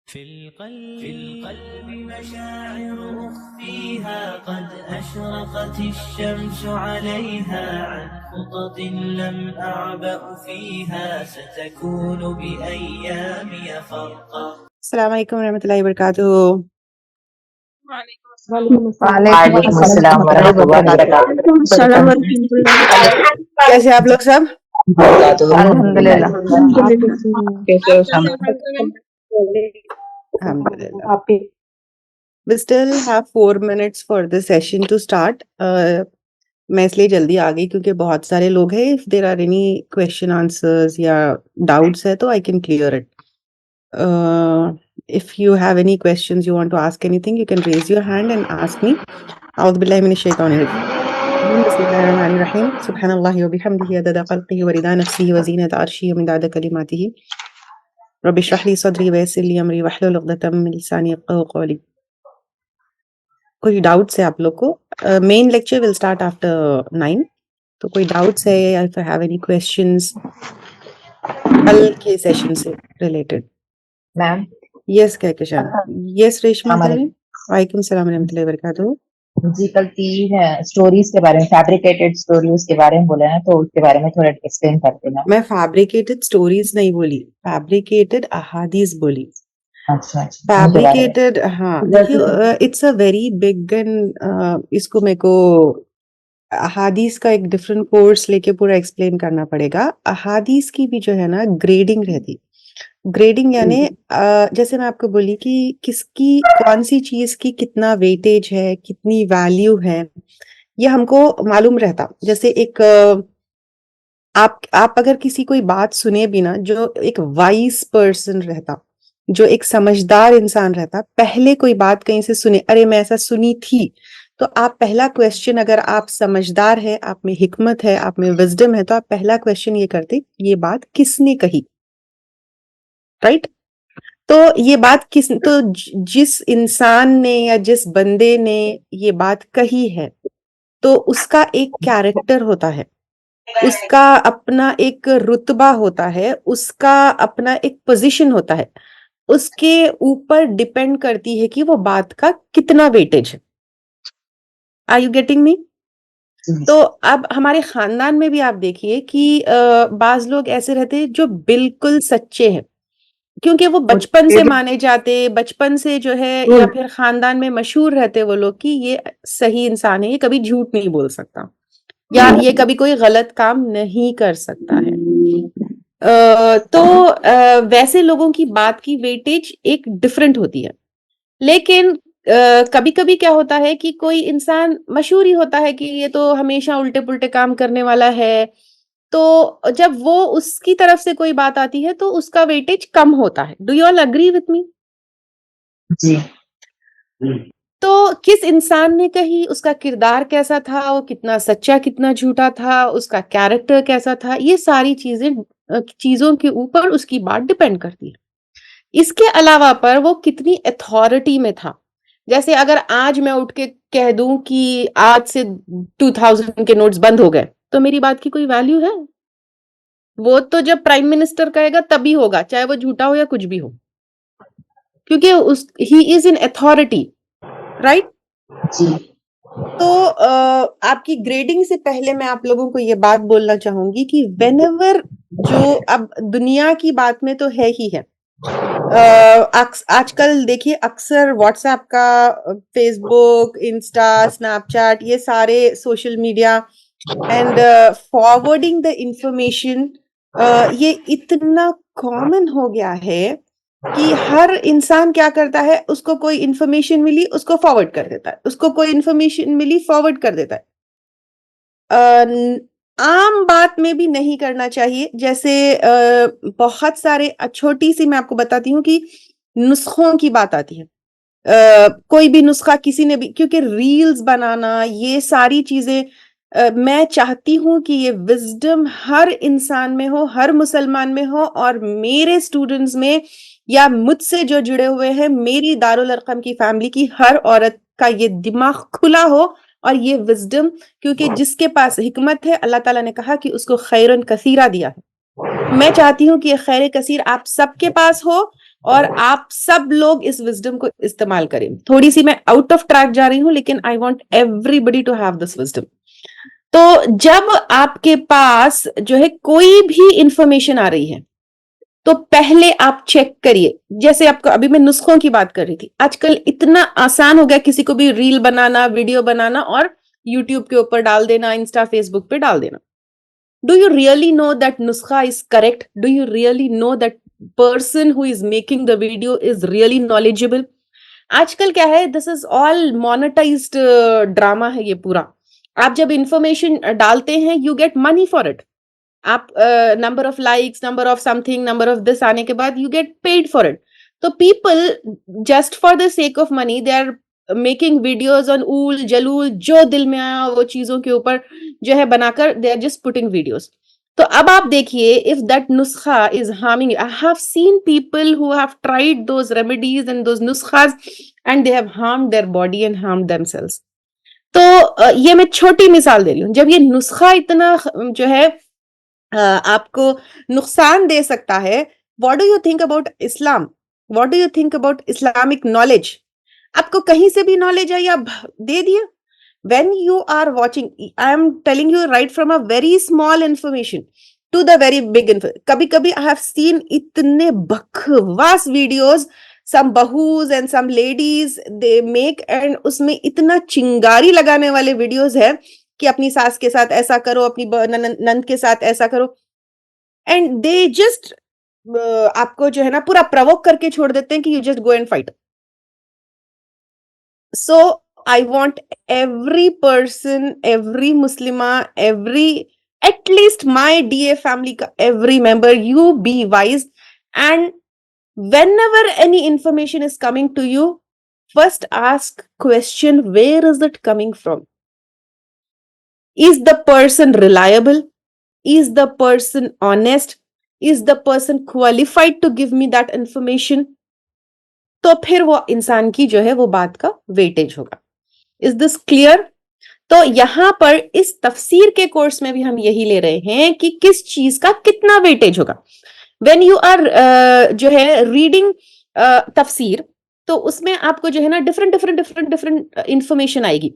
في القلب مشاعر أخفيها قد أشرقت الشمس عليها عن خطط لم أعبأ فيها ستكون بأيامي فرقا. السلام علیکم ورحمۃ اللہ وبرکاتہ. وعلیکم السلام ورحمۃ اللہ وبرکاتہ. کیسے آپ لوگ سب؟ الحمدللہ. We still have 4 minutes for the session to start. میں اس لیے جلدی آ گئی کیونکہ بہت سارے لوگ ہیں. If there are any question answers یا doubts ہے تو I can clear it. If you have any questions, you want to ask anything, you can raise your hand and ask me. أعوذ بالله من الشيطان الرجيم. بسم الله الرحمن الرحيم. سبحان الله وبحمده عدد خلقه ورضا نفسه وزينة عرشه ومداد كلماته. رب اشرح لي صدري ويسر لي أمري واحلل عقدة من لساني يفقهوا قولي. کوئی ڈاؤٹس ہے آپ لوگ کو؟ مین لیکچر ول اسٹارٹ آفٹر 9. تو کوئی ڈاؤٹس ہے یا if you have any questions کل کے سیشن سے ریلیٹڈ؟ میم یس کہکشان. یس ریشما کریں. وعلیکم السلام ورحمۃ اللہ وبرکاتہ. جی کل 3 اسٹوریز کے بارے میں، فیبریکیٹڈ اسٹوریز کے بارے میں بولے ہیں تو اس کے بارے میں تھوڑا ایکسپلین کرتے ہیں. میں فیبریکیٹڈ اسٹوریز نہیں بولی، فیبریکیٹڈ احادیث بولی. اچھا فیبریکیٹڈ ہاں it's a very big and اس کو میرے کو احادیث کا ایک ڈفرینٹ کورس لے کے پورا ایکسپلین کرنا پڑے گا. احادیث کی بھی جو ہے نا گریڈنگ رہتی. گریڈنگ یعنی جیسے میں آپ کو بولی کہ کس کی کون سی چیز کی کتنا ویٹیج ہے، کتنی ویلیو ہے، یہ ہم کو معلوم رہتا. جیسے ایک آپ اگر کسی کوئی بات سنے بھی نا، جو ایک وائز پرسن رہتا، جو ایک سمجھدار انسان رہتا، پہلے کوئی بات کہیں سے سنے، ارے میں ایسا سنی تھی، تو آپ پہلا کویسچن، اگر آپ سمجھدار ہے، آپ میں حکمت ہے، آپ میں وزڈم ہے، تو آپ پہلا کویسچن یہ کرتے یہ بات کس نے کہی، رائٹ؟ تو یہ بات تو جس انسان نے یا جس بندے نے یہ بات کہی ہے تو اس کا ایک کیریکٹر ہوتا ہے، اس کا اپنا ایک رتبہ ہوتا ہے، اس کا اپنا ایک پوزیشن ہوتا ہے. اس کے اوپر ڈیپینڈ کرتی ہے کہ وہ بات کا کتنا ویٹیج ہے. آر یو گیٹنگ می؟ تو اب ہمارے خاندان میں بھی آپ دیکھیے کہ بعض لوگ ایسے رہتے جو بالکل سچے ہیں، کیونکہ وہ بچپن سے مانے جاتے، بچپن سے جو ہے، یا پھر خاندان میں مشہور رہتے وہ لوگ کہ یہ صحیح انسان ہے، یہ کبھی جھوٹ نہیں بول سکتا، یا یہ کبھی کوئی غلط کام نہیں کر سکتا ہے. تو ویسے لوگوں کی بات کی ویٹیج ایک ڈفرینٹ ہوتی ہے. لیکن کبھی کبھی کیا ہوتا ہے کہ کوئی انسان مشہور ہی ہوتا ہے کہ یہ تو ہمیشہ الٹے پلٹے کام کرنے والا ہے، تو جب وہ اس کی طرف سے کوئی بات آتی ہے تو اس کا ویٹیج کم ہوتا ہے. Do you all agree with me? جی. تو کس انسان نے کہی، اس کا کردار کیسا تھا، وہ کتنا سچا کتنا جھوٹا تھا، اس کا کیریکٹر کیسا تھا، یہ ساری چیزوں کے اوپر اس کی بات ڈیپینڈ کرتی ہے. اس کے علاوہ پر وہ کتنی اتھارٹی میں تھا. جیسے اگر آج میں اٹھ کے کہہ دوں کہ آج سے 2000 کے نوٹس بند ہو گئے تو میری بات کی کوئی ویلیو ہے؟ وہ تو جب پرائم منسٹر کہے گا تبھی ہوگا، چاہے وہ جھوٹا ہو یا کچھ بھی ہو، کیونکہ ہی از ان اتھارٹی، رائٹ؟ جی. تو آپ کی گریڈنگ سے پہلے میں آپ لوگوں کو یہ بات بولنا چاہوں گی کہ وین ایور جو اب دنیا کی بات میں تو ہے ہی ہے، آج کل دیکھیے اکثر واٹس ایپ کا، فیس بک، انسٹا، اسنیپ چیٹ، یہ سارے social media and forwarding the information, یہ اتنا کامن ہو گیا ہے کہ ہر انسان کیا کرتا ہے، اس کو کوئی انفارمیشن ملی اس کو فارورڈ کر دیتا ہے، اس کو کوئی انفارمیشن ملی فارورڈ کر دیتا ہے. عام بات میں بھی نہیں کرنا چاہیے. جیسے بہت سارے، چھوٹی سی میں آپ کو بتاتی ہوں کہ نسخوں کی بات آتی ہے. کوئی بھی نسخہ کسی نے بھی، کیونکہ ریلز بنانا، یہ ساری چیزیں میں چاہتی ہوں کہ یہ وزڈم ہر انسان میں ہو، ہر مسلمان میں ہو، اور میرے اسٹوڈنٹس میں یا مجھ سے جو جڑے ہوئے ہیں، میری دارالارقم کی فیملی کی ہر عورت کا یہ دماغ کھلا ہو اور یہ وزڈم، کیونکہ جس کے پاس حکمت ہے اللہ تعالیٰ نے کہا کہ اس کو خیرن کثیرہ دیا ہے. میں چاہتی ہوں کہ یہ خیر کثیر آپ سب کے پاس ہو، اور آپ سب لوگ اس وزڈم کو استعمال کریں. تھوڑی سی میں آؤٹ آف ٹریک جا رہی ہوں لیکن I want everybody to have this wisdom. تو جب آپ کے پاس جو ہے کوئی بھی انفارمیشن آ رہی ہے تو پہلے آپ چیک کریے. جیسے آپ کو ابھی میں نسخوں کی بات کر رہی تھی, آج کل اتنا آسان ہو گیا کسی کو بھی ریل بنانا, ویڈیو بنانا اور یوٹیوب کے اوپر ڈال دینا, انسٹا فیس بک پہ ڈال دینا. Do you really know that نسخہ is correct? Do you really know that person who is making the video is really knowledgeable? آج کل کیا ہے, this is all monetized drama ہے یہ پورا. آپ جب انفارمیشن ڈالتے ہیں you get money for it. آپ number of likes, number of some thing, number of this آنے کے بعد you get paid for it. تو people just for the sake of money they are making videos on اول جلول, جو دل میں آیا وہ چیزوں کے اوپر جو ہے بنا کر they are just putting videos. تو اب آپ دیکھیے if that نسخہ is harming you. I have seen people who have tried those remedies and those نسخاز and they have harmed their body and harmed themselves. تو یہ میں چھوٹی مثال دے رہی ہوں. جب یہ نسخہ اتنا جو ہے آپ کو نقصان دے سکتا ہے, what do you think about Islam? What do you think about Islamic knowledge? آپ کو کہیں سے بھی نالج آئی آپ دے دیا. When you are watching, I am telling you right from a very small information to the very big information. کبھی کبھی I have seen اتنے بکواس videos, some bahus and some ladies they make, and اس میں اتنا چنگاری لگانے والے videos ہے کہ اپنی ساس کے ساتھ ایسا کرو, اپنی نند کے ساتھ ایسا کرو, and they just آپ کو جو ہے نا پورا پرووک کر کے چھوڑ دیتے ہیں کہ you just go and fight. So I want every person, every Muslimah, at least my DA family, every member, you be wise, and whenever any information is coming to you, first ask question, where is it coming from? Is the person reliable? Is the person honest? Is the person qualified to give me that information? تو پھر وہ انسان کی جو ہے وہ بات کا ویٹیج ہوگا. Is this clear? تو یہاں پر اس تفسیر کے کورس میں بھی ہم یہی لے رہے ہیں کہ کس چیز کا کتنا ویٹیج ہوگا. When you are جو ہے ریڈنگ تفسیر, تو اس میں آپ کو جو ہے نا ڈفرنٹ انفارمیشن آئے گی.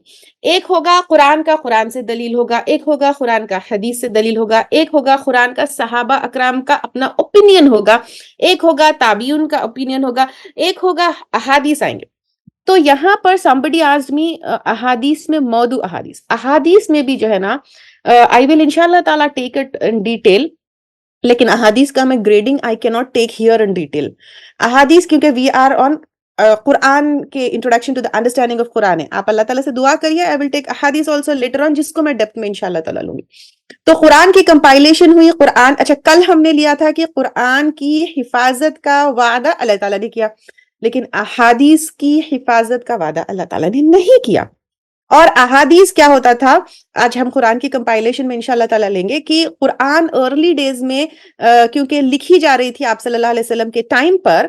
ایک ہوگا قرآن کا, قرآن سے دلیل ہوگا, ایک ہوگا قرآن کا حدیث سے دلیل ہوگا, ایک ہوگا قرآن کا صحابہ اکرام کا اپنا اوپینین ہوگا, ایک ہوگا تابعین کا اوپینین ہوگا, ایک ہوگا احادیث آئیں گے. تو یہاں پر somebody asked me احادیث میں موضوع احادیث میں بھی جو ہے نا I will انشاءاللہ تعالیٰ take it in detail, لیکن احادیث کا میں grading I cannot take here in detail. احادیث کیونکہ we are on قرآن کے introduction to the understanding of Quran ہے. آپ اللہ تعالیٰ سے دعا کریے, I will take احادیث also later on, جس کو میں ڈیپتھ میں انشاءاللہ تعالیٰ لوں گی. تو قرآن کی کمپائلیشن ہوئی. قرآن, اچھا کل ہم نے لیا تھا کہ قرآن کی حفاظت کا وعدہ اللہ تعالیٰ نے کیا, لیکن احادیث کی حفاظت کا وعدہ اللہ تعالیٰ نے نہیں کیا. اور احادیث کیا ہوتا تھا, آج ہم قرآن کی کمپائلیشن میں انشاءاللہ تعالیٰ لیں گے کہ قرآن ارلی ڈیز میں کیونکہ لکھی جا رہی تھی آپ صلی اللہ علیہ وسلم کے ٹائم پر,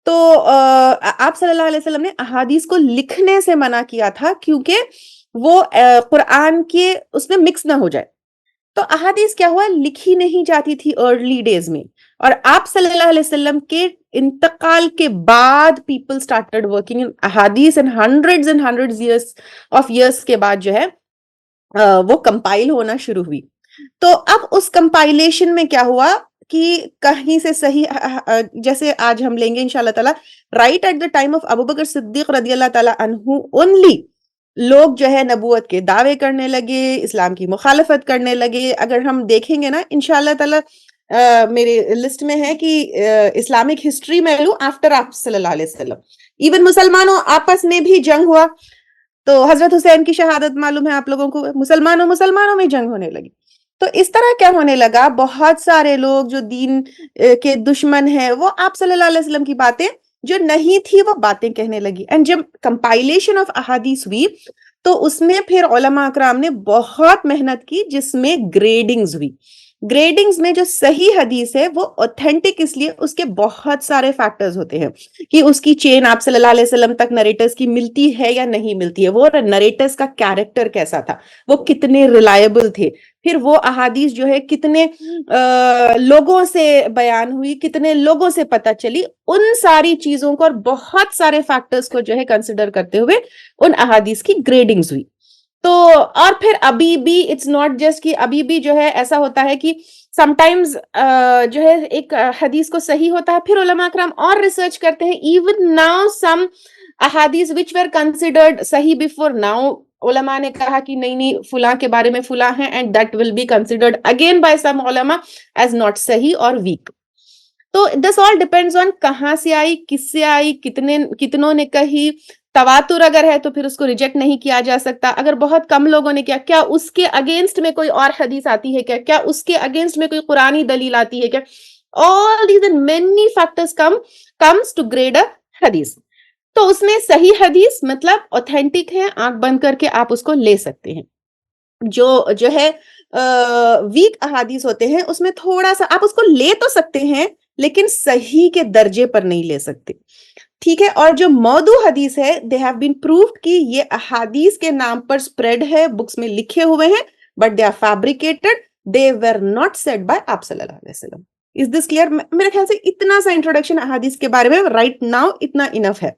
تو آپ صلی اللہ علیہ وسلم نے احادیث کو لکھنے سے منع کیا تھا کیونکہ وہ قرآن کے اس میں مکس نہ ہو جائے. تو احادیث کیا ہوا, لکھی نہیں جاتی تھی ارلی ڈیز میں, اور آپ صلی اللہ علیہ وسلم کے انتقال کے بعد پیپل سٹارٹڈ ورکنگ ان احادیث, اینڈ ہنڈریڈز آف ایئرس کے بعد جو ہے وہ کمپائل ہونا شروع ہوئی. تو اب اس کمپائلیشن میں کیا ہوا کہ کہیں سے صحیح, جیسے آج ہم لیں گے انشاءاللہ تعالیٰ, right at the time of Abu Bakr Siddiq رضی اللہ تعالیٰ عنہ اونلی لوگ جو ہے نبوت کے دعوے کرنے لگے, اسلام کی مخالفت کرنے لگے. اگر ہم دیکھیں گے نا انشاءاللہ تعالیٰ میرے لسٹ میں ہے کہ اسلامک ہسٹری میں لوں آفٹر آپ صلی اللہ علیہ وسلم, ایون مسلمانوں آپس میں بھی جنگ ہوا. تو حضرت حسین کی شہادت معلوم ہے آپ لوگوں کو, مسلمانوں میں جنگ ہونے لگی. تو اس طرح کیا ہونے لگا, بہت سارے لوگ جو دین کے دشمن ہیں وہ آپ صلی اللہ علیہ وسلم کی باتیں جو نہیں تھی وہ باتیں کہنے لگی. اینڈ جب کمپائلیشن آف احادیث ہوئی تو اس میں پھر علماء اکرام نے بہت محنت کی, جس میں گریڈنگز ہوئی. گریڈنگز میں جو صحیح حدیث ہے وہ اوتھینٹک اس لیے اس کے بہت سارے فیکٹرز ہوتے ہیں کہ اس کی چین آپ صلی اللہ علیہ وسلم تک نریٹرز کی ملتی ہے یا نہیں ملتی ہے, وہ نریٹرز کا کیریکٹر کیسا تھا, وہ کتنے ریلائبل تھے, پھر وہ احادیث جو ہے کتنے لوگوں سے بیان ہوئی, کتنے لوگوں سے پتہ چلی, ان ساری چیزوں کو اور بہت سارے فیکٹرز کو جو ہے کنسیڈر کرتے ہوئے ان احادیث کی گریڈنگز ہوئی. تو اور پھر ابھی بھی اٹس ناٹ جسٹ کہ ابھی بھی جو ہے ایسا ہوتا ہے کہ سم ٹائمز جو ہے ایک حدیث کو صحیح ہوتا ہے, پھر علماء کرام اور ریسرچ کرتے ہیں. ایون ناؤ سم احادیث وچ ویر کنسیڈرڈ صحیح بفور ناؤ, علماء نے کہا کہ نہیں فلاں کے بارے میں فلاں ہیں, and that will be considered again by some علماء ایز ناٹ صحیح اور ویک. تو دس آل ڈیپینڈز آن کہاں سے آئی, کس سے آئی, کتنوں نے کہی. تواتر اگر ہے تو پھر اس کو ریجیکٹ نہیں کیا جا سکتا. اگر بہت کم لوگوں نے کیا اس کے اگینسٹ میں کوئی اور حدیث آتی ہے, کیا اس کے اگینسٹ میں کوئی قرآنی دلیل آتی ہے کیا, all these and many factors comes to grade a حدیث. تو اس میں صحیح حدیث مطلب اوتھینٹک ہے, آنکھ بند کر کے آپ اس کو لے سکتے ہیں. جو ہے ویک احادیث ہوتے ہیں اس میں تھوڑا سا آپ اس کو لے تو سکتے ہیں لیکن صحیح کے درجے پر نہیں لے سکتے, ٹھیک ہے. اور جو موضوع حدیث ہے دے ہیو بین پرووڈ کہ یہ احادیث کے نام پر سپریڈ ہے, بکس میں لکھے ہوئے ہیں, but they are fabricated, they were not said by آپ صلی اللہ علیہ وسلم. Is this clear? میرے خیال سے اتنا سا انٹروڈکشن احادیث کے بارے میں رائٹ ناؤ اتنا انف ہے.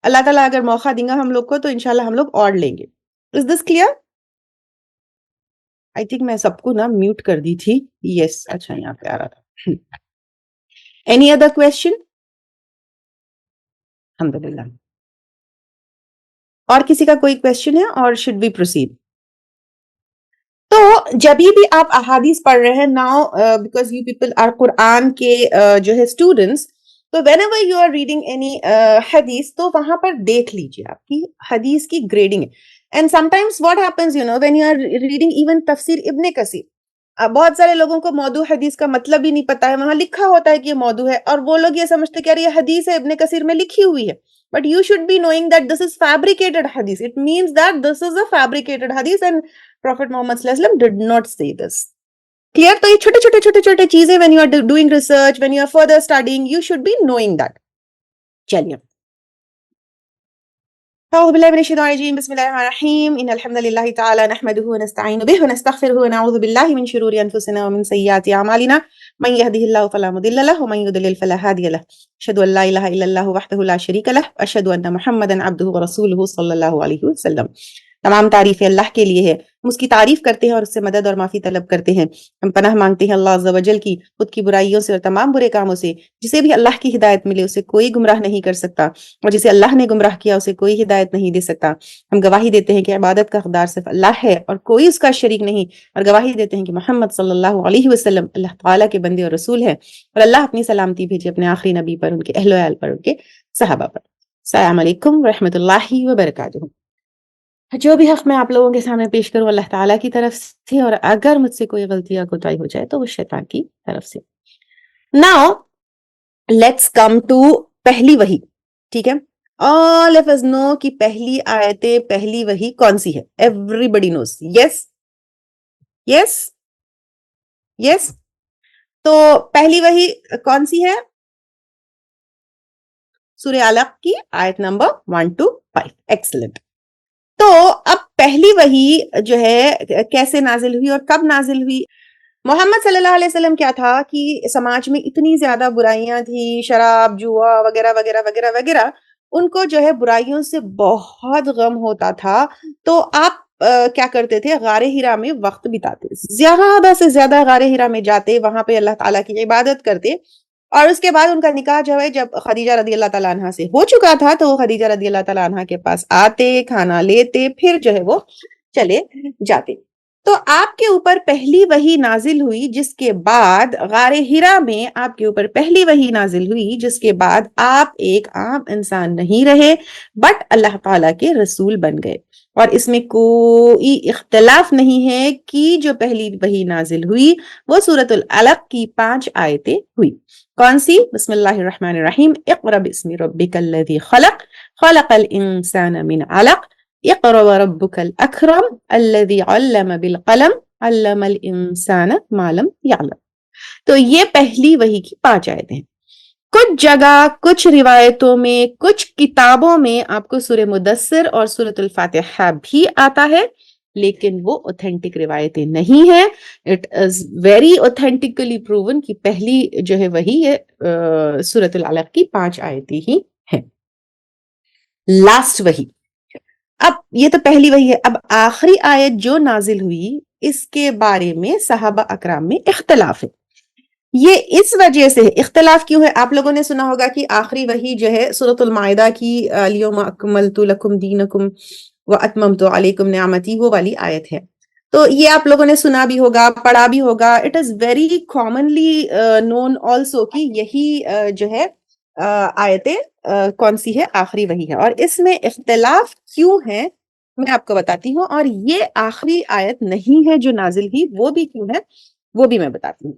اللہ تعالیٰ اگر موقع دیں گا ہم لوگ کو تو انشاءاللہ ہم لوگ اور لیں گے. از دس کلیئر؟ آئی تھنک میں سب کو نا میوٹ کر دی تھی. یس, اچھا یہاں پہ آ رہا تھا. Any other question? الحمدللہ. اور کسی کا کوئی کوشچن ہے اور شوڈ بی پروسیڈ؟ تو جب بھی آپ احادیث پڑھ رہے ہیں now because you people are Quran کے جو ہے اسٹوڈنٹس, تو whenever you are reading any hadith تو وہاں پر دیکھ لیجیے آپ کی حدیث کی grading. And sometimes what happens you know when you are reading even تفسیر ابن کثیر, بہت سارے لوگوں کو موضوع حدیث کا مطلب ہی نہیں پتا ہے, وہاں لکھا ہوتا ہے کہ یہ موضوع ہے اور وہ لوگ یہ سمجھتے کہ یار یہ حدیث ہے ابن کثیر میں لکھی ہوئی ہے, but you should be knowing that this is fabricated hadith. It means that this is a fabricated hadith and Prophet Muhammad sallallahu alaihi wasallam did not say this. Clear? تو یہ چھوٹے چیزیں when you are doing research, when you are further studying, you should be knowing that. چلیے. أعوذ بالله من الشيطان الرجيم. بسم الله الرحمن الرحيم. إن الحمد لله تعالى نحمده ونستعين به ونستغفره ونعوذ بالله من شرور أنفسنا ومن سيئات أعمالنا. من يهده الله فلا مضل له ومن يضلل فلا هادي له. أشهد أن لا إله إلا الله وحده لا شريك له وأشهد أن محمدا عبده ورسوله صلى الله عليه وسلم. تمام تعریفیں اللہ کے لیے ہے, ہم اس کی تعریف کرتے ہیں اور اس سے مدد اور معافی طلب کرتے ہیں. ہم پناہ مانگتے ہیں اللہ عز و جل کی خود کی برائیوں سے اور تمام برے کاموں سے. جسے بھی اللہ کی ہدایت ملے اسے کوئی گمراہ نہیں کر سکتا, اور جسے اللہ نے گمراہ کیا اسے کوئی ہدایت نہیں دے سکتا. ہم گواہی دیتے ہیں کہ عبادت کا حقدار صرف اللہ ہے اور کوئی اس کا شریک نہیں, اور گواہی دیتے ہیں کہ محمد صلی اللہ علیہ وسلم اللہ تعالیٰ کے بندے اور رسول ہے, اور اللہ اپنی سلامتی بھیجے اپنے آخری نبی پر, ان کے اہل و عیال پر, ان کے صحابہ پر. السلام علیکم ورحمۃ اللہ وبرکاتہ. جو بھی حق میں آپ لوگوں کے سامنے پیش کروں اللہ تعالیٰ کی طرف سے, اور اگر مجھ سے کوئی غلطی یا کوتاہی ہو جائے تو وہ شیطان کی طرف سے. Now let's come to پہلی وحی, ٹھیک ہے. All of us know کہ پہلی آیت پہلی وحی کون سی ہے. Everybody knows. Yes? Yes? Yes? تو پہلی وحی کون سی ہے؟ سورہ علق کی آیت نمبر 1 to 5. Excellent. تو اب پہلی وحی جو ہے کیسے نازل ہوئی اور کب نازل ہوئی؟ محمد صلی اللہ علیہ وسلم کیا تھا کہ سماج میں اتنی زیادہ برائیاں تھیں, شراب, جوا وغیرہ وغیرہ وغیرہ وغیرہ, ان کو جو ہے برائیوں سے بہت غم ہوتا تھا. تو آپ کیا کرتے تھے؟ غار حرا میں وقت بتاتے, زیادہ سے زیادہ غار حرا میں جاتے, وہاں پہ اللہ تعالیٰ کی عبادت کرتے. اور اس کے بعد ان کا نکاح جو ہے جب خدیجہ رضی اللہ تعالیٰ عنہ سے ہو چکا تھا تو وہ خدیجہ رضی اللہ تعالیٰ عنہ کے پاس آتے, کھانا لیتے, پھر جو ہے وہ چلے جاتے. تو آپ کے اوپر پہلی وحی نازل ہوئی جس کے بعد غار حرا میں آپ کے اوپر پہلی وحی نازل ہوئی جس کے بعد آپ ایک عام انسان نہیں رہے بٹ اللہ تعالیٰ کے رسول بن گئے. اور اس میں کوئی اختلاف نہیں ہے کہ جو پہلی وحی نازل ہوئی وہ سورۃ العلق کی 5 آیتیں ہوئی. کون سی؟ بسم اللہ الرحمن الرحیم. اقرأ باسم ربک الذی خلق خلق الانسان من علق اقرأ وربک الاکرم الذی علم بالقلم علم الانسان ما لم یعلم. تو یہ پہلی وحی کی 5 آیتیں ہیں. کچھ جگہ کچھ روایتوں میں کچھ کتابوں میں آپ کو سورہ مدثر اور سورۃ الفاتحہ بھی آتا ہے لیکن وہ اوتھینٹک روایتیں نہیں ہیں. It is very authentically proven کہ پہلی جو ہے وہی ہے سورۃ العلق کی 5 آیتیں ہی ہیں. لاسٹ وحی. اب یہ تو پہلی وحی ہے. اب آخری آیت جو نازل ہوئی اس کے بارے میں صحابہ اکرام میں اختلاف ہے. یہ اس وجہ سے اختلاف کیوں ہے؟ آپ لوگوں نے سنا ہوگا کہ آخری وحی جو ہے سورۃ المائدہ کی الیوم اکملت لکم دینکم واتممت علیکم نعمتی وہ والی آیت ہے. تو یہ آپ لوگوں نے سنا بھی ہوگا پڑھا بھی ہوگا. It is very commonly known also کہ یہی جو ہے آیتیں کون سی ہے آخری وحی ہے. اور اس میں اختلاف کیوں ہے میں آپ کو بتاتی ہوں. اور یہ آخری آیت نہیں ہے جو نازل ہوئی وہ بھی کیوں ہے وہ بھی میں بتاتی ہوں.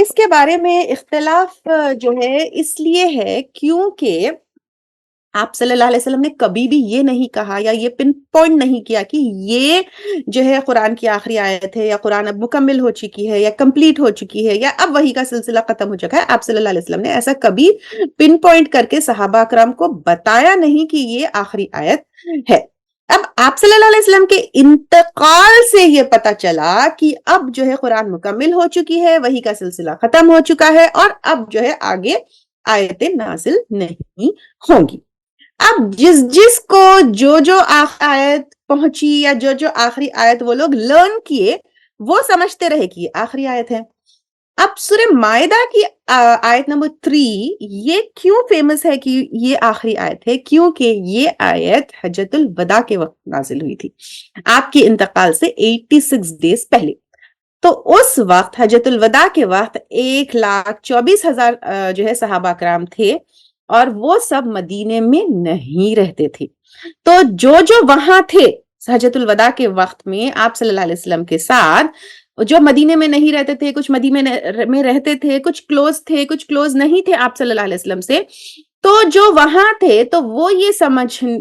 اس کے بارے میں اختلاف جو ہے اس لیے ہے کیونکہ آپ صلی اللہ علیہ وسلم نے کبھی بھی یہ نہیں کہا یا یہ پن پوائنٹ نہیں کیا کہ یہ جو ہے قرآن کی آخری آیت ہے یا قرآن اب مکمل ہو چکی ہے یا کمپلیٹ ہو چکی ہے یا اب وحی کا سلسلہ ختم ہو چکا ہے. آپ صلی اللہ علیہ وسلم نے ایسا کبھی پن پوائنٹ کر کے صحابہ اکرام کو بتایا نہیں کہ یہ آخری آیت ہے. اب آپ صلی اللہ علیہ وسلم کے انتقال سے یہ پتا چلا کہ اب جو ہے قرآن مکمل ہو چکی ہے وحی کا سلسلہ ختم ہو چکا ہے اور اب جو ہے آگے آیتیں نازل نہیں ہوں گی. اب جس کو جو آخری آیت پہنچی یا جو آخری آیت وہ لوگ لرن کیے وہ سمجھتے رہے کہ یہ آخری آیت ہے. اب سورہ مائدہ کی آیت نمبر 3 یہ کیوں فیمس ہے کہ یہ آخری آیت ہے؟ کیونکہ یہ آیت حجۃ الوداع کے وقت نازل ہوئی تھی آپ کے انتقال سے 86 ڈیز پہلے. تو اس وقت حجۃ الوداع کے وقت 1,24,000 جو ہے صحابہ کرام تھے اور وہ سب مدینے میں نہیں رہتے تھے. تو جو وہاں تھے حجۃ الوداع کے وقت میں آپ صلی اللہ علیہ وسلم کے ساتھ جو مدینے میں نہیں رہتے تھے کچھ مدینے میں رہتے تھے کچھ کلوز نہیں تھے آپ صلی اللہ علیہ وسلم سے. تو جو وہاں تھے تو وہ یہ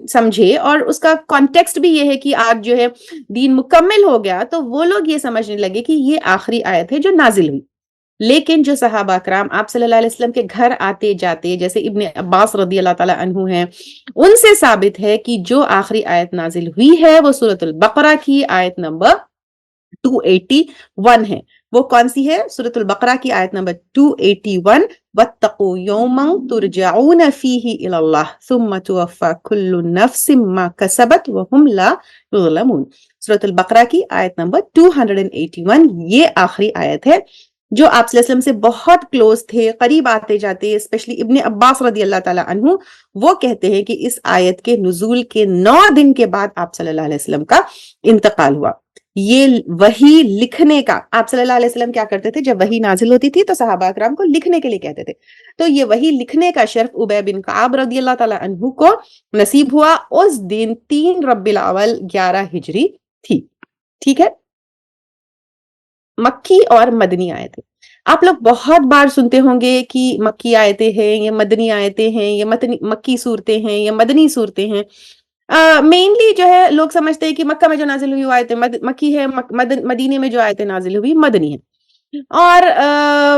سمجھے اور اس کا کانٹیکسٹ بھی یہ ہے کہ آج جو ہے دین مکمل ہو گیا تو وہ لوگ یہ سمجھنے لگے کہ یہ آخری آیت ہے جو نازل ہوئی. لیکن جو صحابہ کرام آپ صلی اللہ علیہ وسلم کے گھر آتے جاتے جیسے ابن عباس رضی اللہ تعالیٰ عنہ ہیں ان سے ثابت ہے کہ جو آخری آیت نازل ہوئی ہے وہ سورۃ البقرہ کی آیت نمبر 281 ہے. وہ کون سی ہے؟ سورۃ البقرہ کی آیت نمبر 281 وَاتَّقُوا يَوْمًا تُرْجَعُونَ فِيهِ إِلَى اللَّهِ ثُمَّ تُوَفَّى كُلُّ نَفْسٍ مَا كَسَبَتْ وَهُمْ لَا يُظْلَمُونَ. سورۃ البقرہ کی آیت نمبر 281 یہ آخری آیت ہے. جو آپ صلی اللہ علیہ وسلم سے بہت کلوز تھے قریب آتے جاتے اسپیشلی ابن عباس رضی اللہ تعالیٰ عنہ وہ کہتے ہیں کہ اس آیت کے نزول کے 9 دن کے بعد آپ صلی اللہ علیہ وسلم کا انتقال ہوا. یہ وحی لکھنے کا آپ صلی اللہ علیہ وسلم کیا کرتے تھے جب وحی نازل ہوتی تھی تو صحابہ اکرام کو لکھنے کے لیے کہتے تھے. تو یہ وحی لکھنے کا شرف ابی بن کعب رضی اللہ تعالیٰ عنہ کو نصیب ہوا. اس دن 3 ربیع الاول 11 ہجری تھی. ٹھیک ہے. مکی اور مدنی آیتیں آپ لوگ بہت بار سنتے ہوں گے کہ مکی آیتیں ہیں یہ مدنی آیتیں ہیں یہ مکی صورتیں ہیں یہ مدنی صورتیں ہیں. مینلی جو ہے لوگ سمجھتے ہیں کہ مکہ میں جو نازل ہوئی وہ آیتیں مکی ہے مدینے میں جو آیتیں نازل ہوئی مدنی ہیں. اور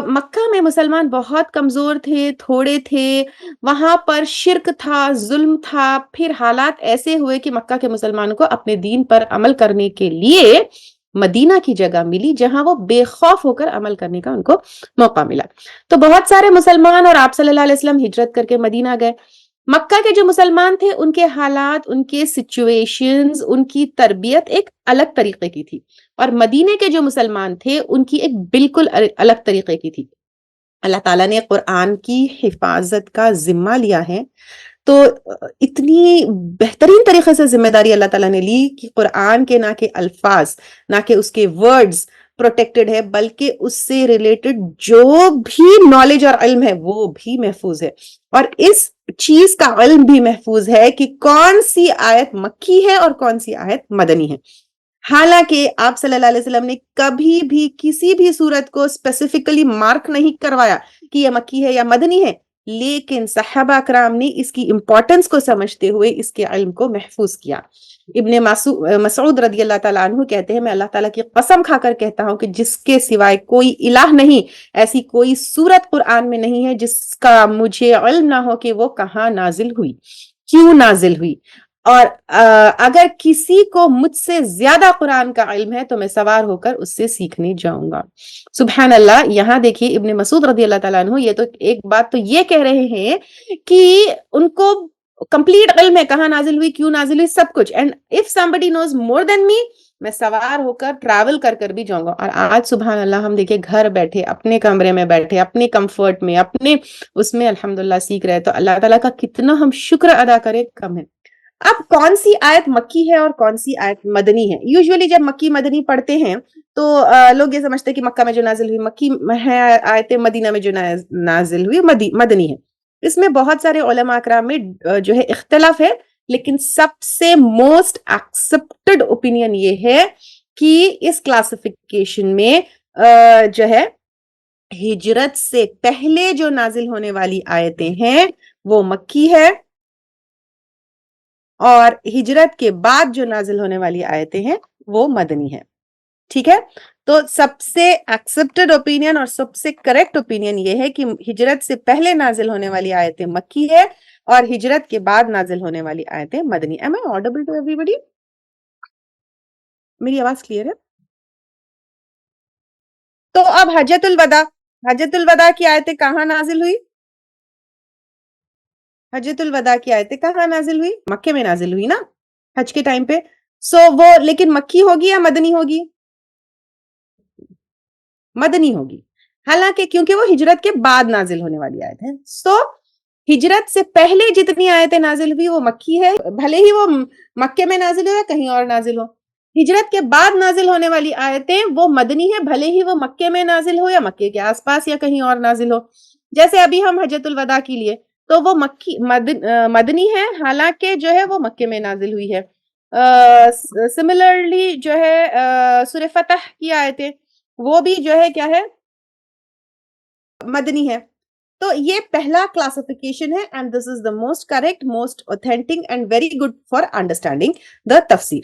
مکہ میں مسلمان بہت کمزور تھے تھوڑے تھے وہاں پر شرک تھا ظلم تھا. پھر حالات ایسے ہوئے کہ مکہ کے مسلمانوں کو اپنے دین پر عمل کرنے کے لیے مدینہ کی جگہ ملی جہاں وہ بے خوف ہو کر عمل کرنے کا ان کو موقع ملا. تو بہت سارے مسلمان اور آپ صلی اللہ علیہ وسلم ہجرت کر کے مدینہ گئے. مکہ کے جو مسلمان تھے ان کے حالات ان کے سچویشنز ان کی تربیت ایک الگ طریقے کی تھی اور مدینے کے جو مسلمان تھے ان کی ایک بالکل الگ طریقے کی تھی. اللہ تعالیٰ نے قرآن کی حفاظت کا ذمہ لیا ہے تو اتنی بہترین طریقے سے ذمہ داری اللہ تعالیٰ نے لی کہ قرآن کے نہ کہ الفاظ نہ کہ اس کے ورڈز پروٹیکٹڈ ہے بلکہ اس سے ریلیٹڈ جو بھی نالج اور علم ہے وہ بھی محفوظ ہے. اور اس چیز کا علم بھی محفوظ ہے کہ کون سی آیت مکی ہے اور کون سی آیت مدنی ہے. حالانکہ آپ صلی اللہ علیہ وسلم نے کبھی بھی کسی بھی صورت کو اسپیسیفکلی مارک نہیں کروایا کہ یہ مکی ہے یا مدنی ہے. لیکن صحابہ کرام نے اس کی امپورٹنس کو سمجھتے ہوئے اس کے علم کو محفوظ کیا. ابن مسعود رضی اللہ تعالیٰ عنہ کہتے ہیں میں اللہ تعالیٰ کی قسم کھا کر کہتا ہوں کہ جس کے سوائے کوئی الہ نہیں، ایسی کوئی سورت قرآن میں نہیں ہے جس کا مجھے علم نہ ہو کہ وہ کہاں نازل ہوئی، کیوں نازل ہوئی، اور اگر کسی کو مجھ سے زیادہ قرآن کا علم ہے تو میں سوار ہو کر اس سے سیکھنے جاؤں گا. سبحان اللہ. یہاں دیکھیے ابن مسعود رضی اللہ تعالیٰ عنہ یہ تو ایک بات تو یہ کہہ رہے ہیں کہ ان کو کمپلیٹ علم ہے کہاں نازل ہوئی، کیوں نازل ہوئی، سب کچھ. And if somebody knows more than me میں سوار ہو کر ٹریول کر کر بھی جاؤں گا. اور آج سبحان اللہ ہم دیکھیں گھر بیٹھے اپنے کمرے میں بیٹھے اپنے کمفرٹ میں اپنے اس میں الحمدللہ سیکھ رہے. تو اللہ تعالیٰ کا کتنا ہم شکر ادا کرے کم ہے. اب کون سی آیت مکی ہے اور کون سی آیت مدنی ہے؟ یوزولی جب مکی مدنی پڑھتے ہیں تو لوگ یہ سمجھتے ہیں کہ مکہ میں جو نازل ہوئی مکی ہے آیت، مدینہ میں جو نازل ہوئی مدنی ہے. اس میں بہت سارے علماء کرام میں جو ہے اختلاف ہے، لیکن سب سے موسٹ ایکسپٹڈ اوپینین یہ ہے کہ اس کلاسیفیکیشن میں جو ہے ہجرت سے پہلے جو نازل ہونے والی آیتیں ہیں وہ مکی ہے، اور ہجرت کے بعد جو نازل ہونے والی آیتیں ہیں وہ مدنی ہے. ٹھیک ہے، تو سب سے ایکسپٹڈ اوپینین اور سب سے کریکٹ اوپینین یہ ہے کہ ہجرت سے پہلے نازل ہونے والی آیتیں مکی ہے اور ہجرت کے بعد نازل ہونے والی آیتیں مدنی. Am I audible to everybody؟ میری آواز کلیئر ہے؟ تو اب حجۃ الوداع کی آیتیں کہاں نازل ہوئی؟ حجۃ الوداع کی آیتیں کہاں نازل ہوئی؟ مکے میں نازل ہوئی نا حج کے ٹائم پہ. سو وہ لیکن مکی ہوگی یا مدنی ہوگی؟ مدنی ہوگی، حالانکہ کیونکہ وہ ہجرت کے بعد نازل ہونے والی آیت ہے. سو ہجرت سے پہلے جتنی آیتیں نازل ہوئی وہ مکی ہے، بھلے ہی وہ مکے میں نازل ہو یا کہیں اور نازل ہو. ہجرت کے بعد نازل ہونے والی آیتیں وہ مدنی ہے، بھلے ہی وہ مکے میں نازل ہو یا مکے کے آس پاس یا کہیں اور نازل ہو. جیسے ابھی ہم حجۃ الوداع کے لیے تو وہ مدنی ہے، حالانکہ جو ہے وہ مکے میں نازل ہوئی ہے. سملرلی جو ہے سورہ فتح کی آیتیں وہ بھی جو ہے کیا ہے، مدنی ہے. تو یہ پہلا کلاسیفیکیشن ہے and this is the most correct, most authentic and very good for understanding the تفسیر.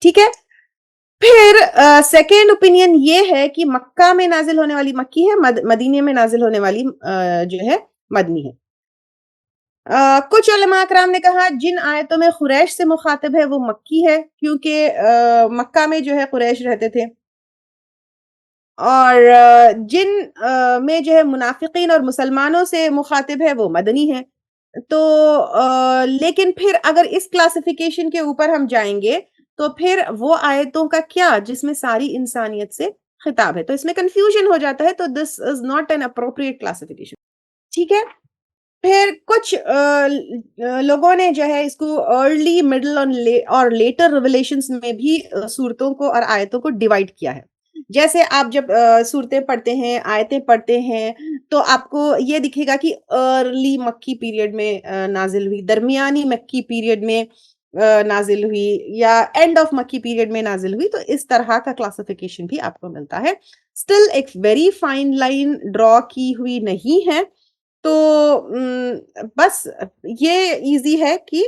ٹھیک ہے، پھر سیکنڈ اوپینین یہ ہے کہ مکہ میں نازل ہونے والی مکی ہے، مدینے میں نازل ہونے والی جو ہے مدنی ہے. کچھ علماء کرام نے کہا جن آیتوں میں قریش سے مخاطب ہے وہ مکی ہے، کیونکہ مکہ میں جو ہے قریش رہتے تھے، اور جن میں جو ہے منافقین اور مسلمانوں سے مخاطب ہے وہ مدنی ہے. تو لیکن پھر اگر اس کلاسیفیکیشن کے اوپر ہم جائیں گے تو پھر وہ آیتوں کا کیا جس میں ساری انسانیت سے خطاب ہے، تو اس میں کنفیوژن ہو جاتا ہے. تو this is not an appropriate classification. ٹھیک ہے، پھر کچھ لوگوں نے جو ہے اس کو ارلی مڈل اور لیٹر ریویلیشنز میں بھی صورتوں کو اور آیتوں کو ڈیوائیڈ کیا ہے. جیسے آپ جب صورتیں پڑھتے ہیں، آیتیں پڑھتے ہیں، تو آپ کو یہ دکھے گا کہ ارلی مکی پیریڈ میں نازل ہوئی، درمیانی مکی پیریڈ میں نازل ہوئی، یا اینڈ آف مکی پیریڈ میں نازل ہوئی. تو اس طرح کا کلاسیفیکیشن بھی آپ کو ملتا ہے. اسٹل ایک ویری فائن لائن ڈرا کی ہوئی نہیں ہے. تو بس یہ ایزی ہے کہ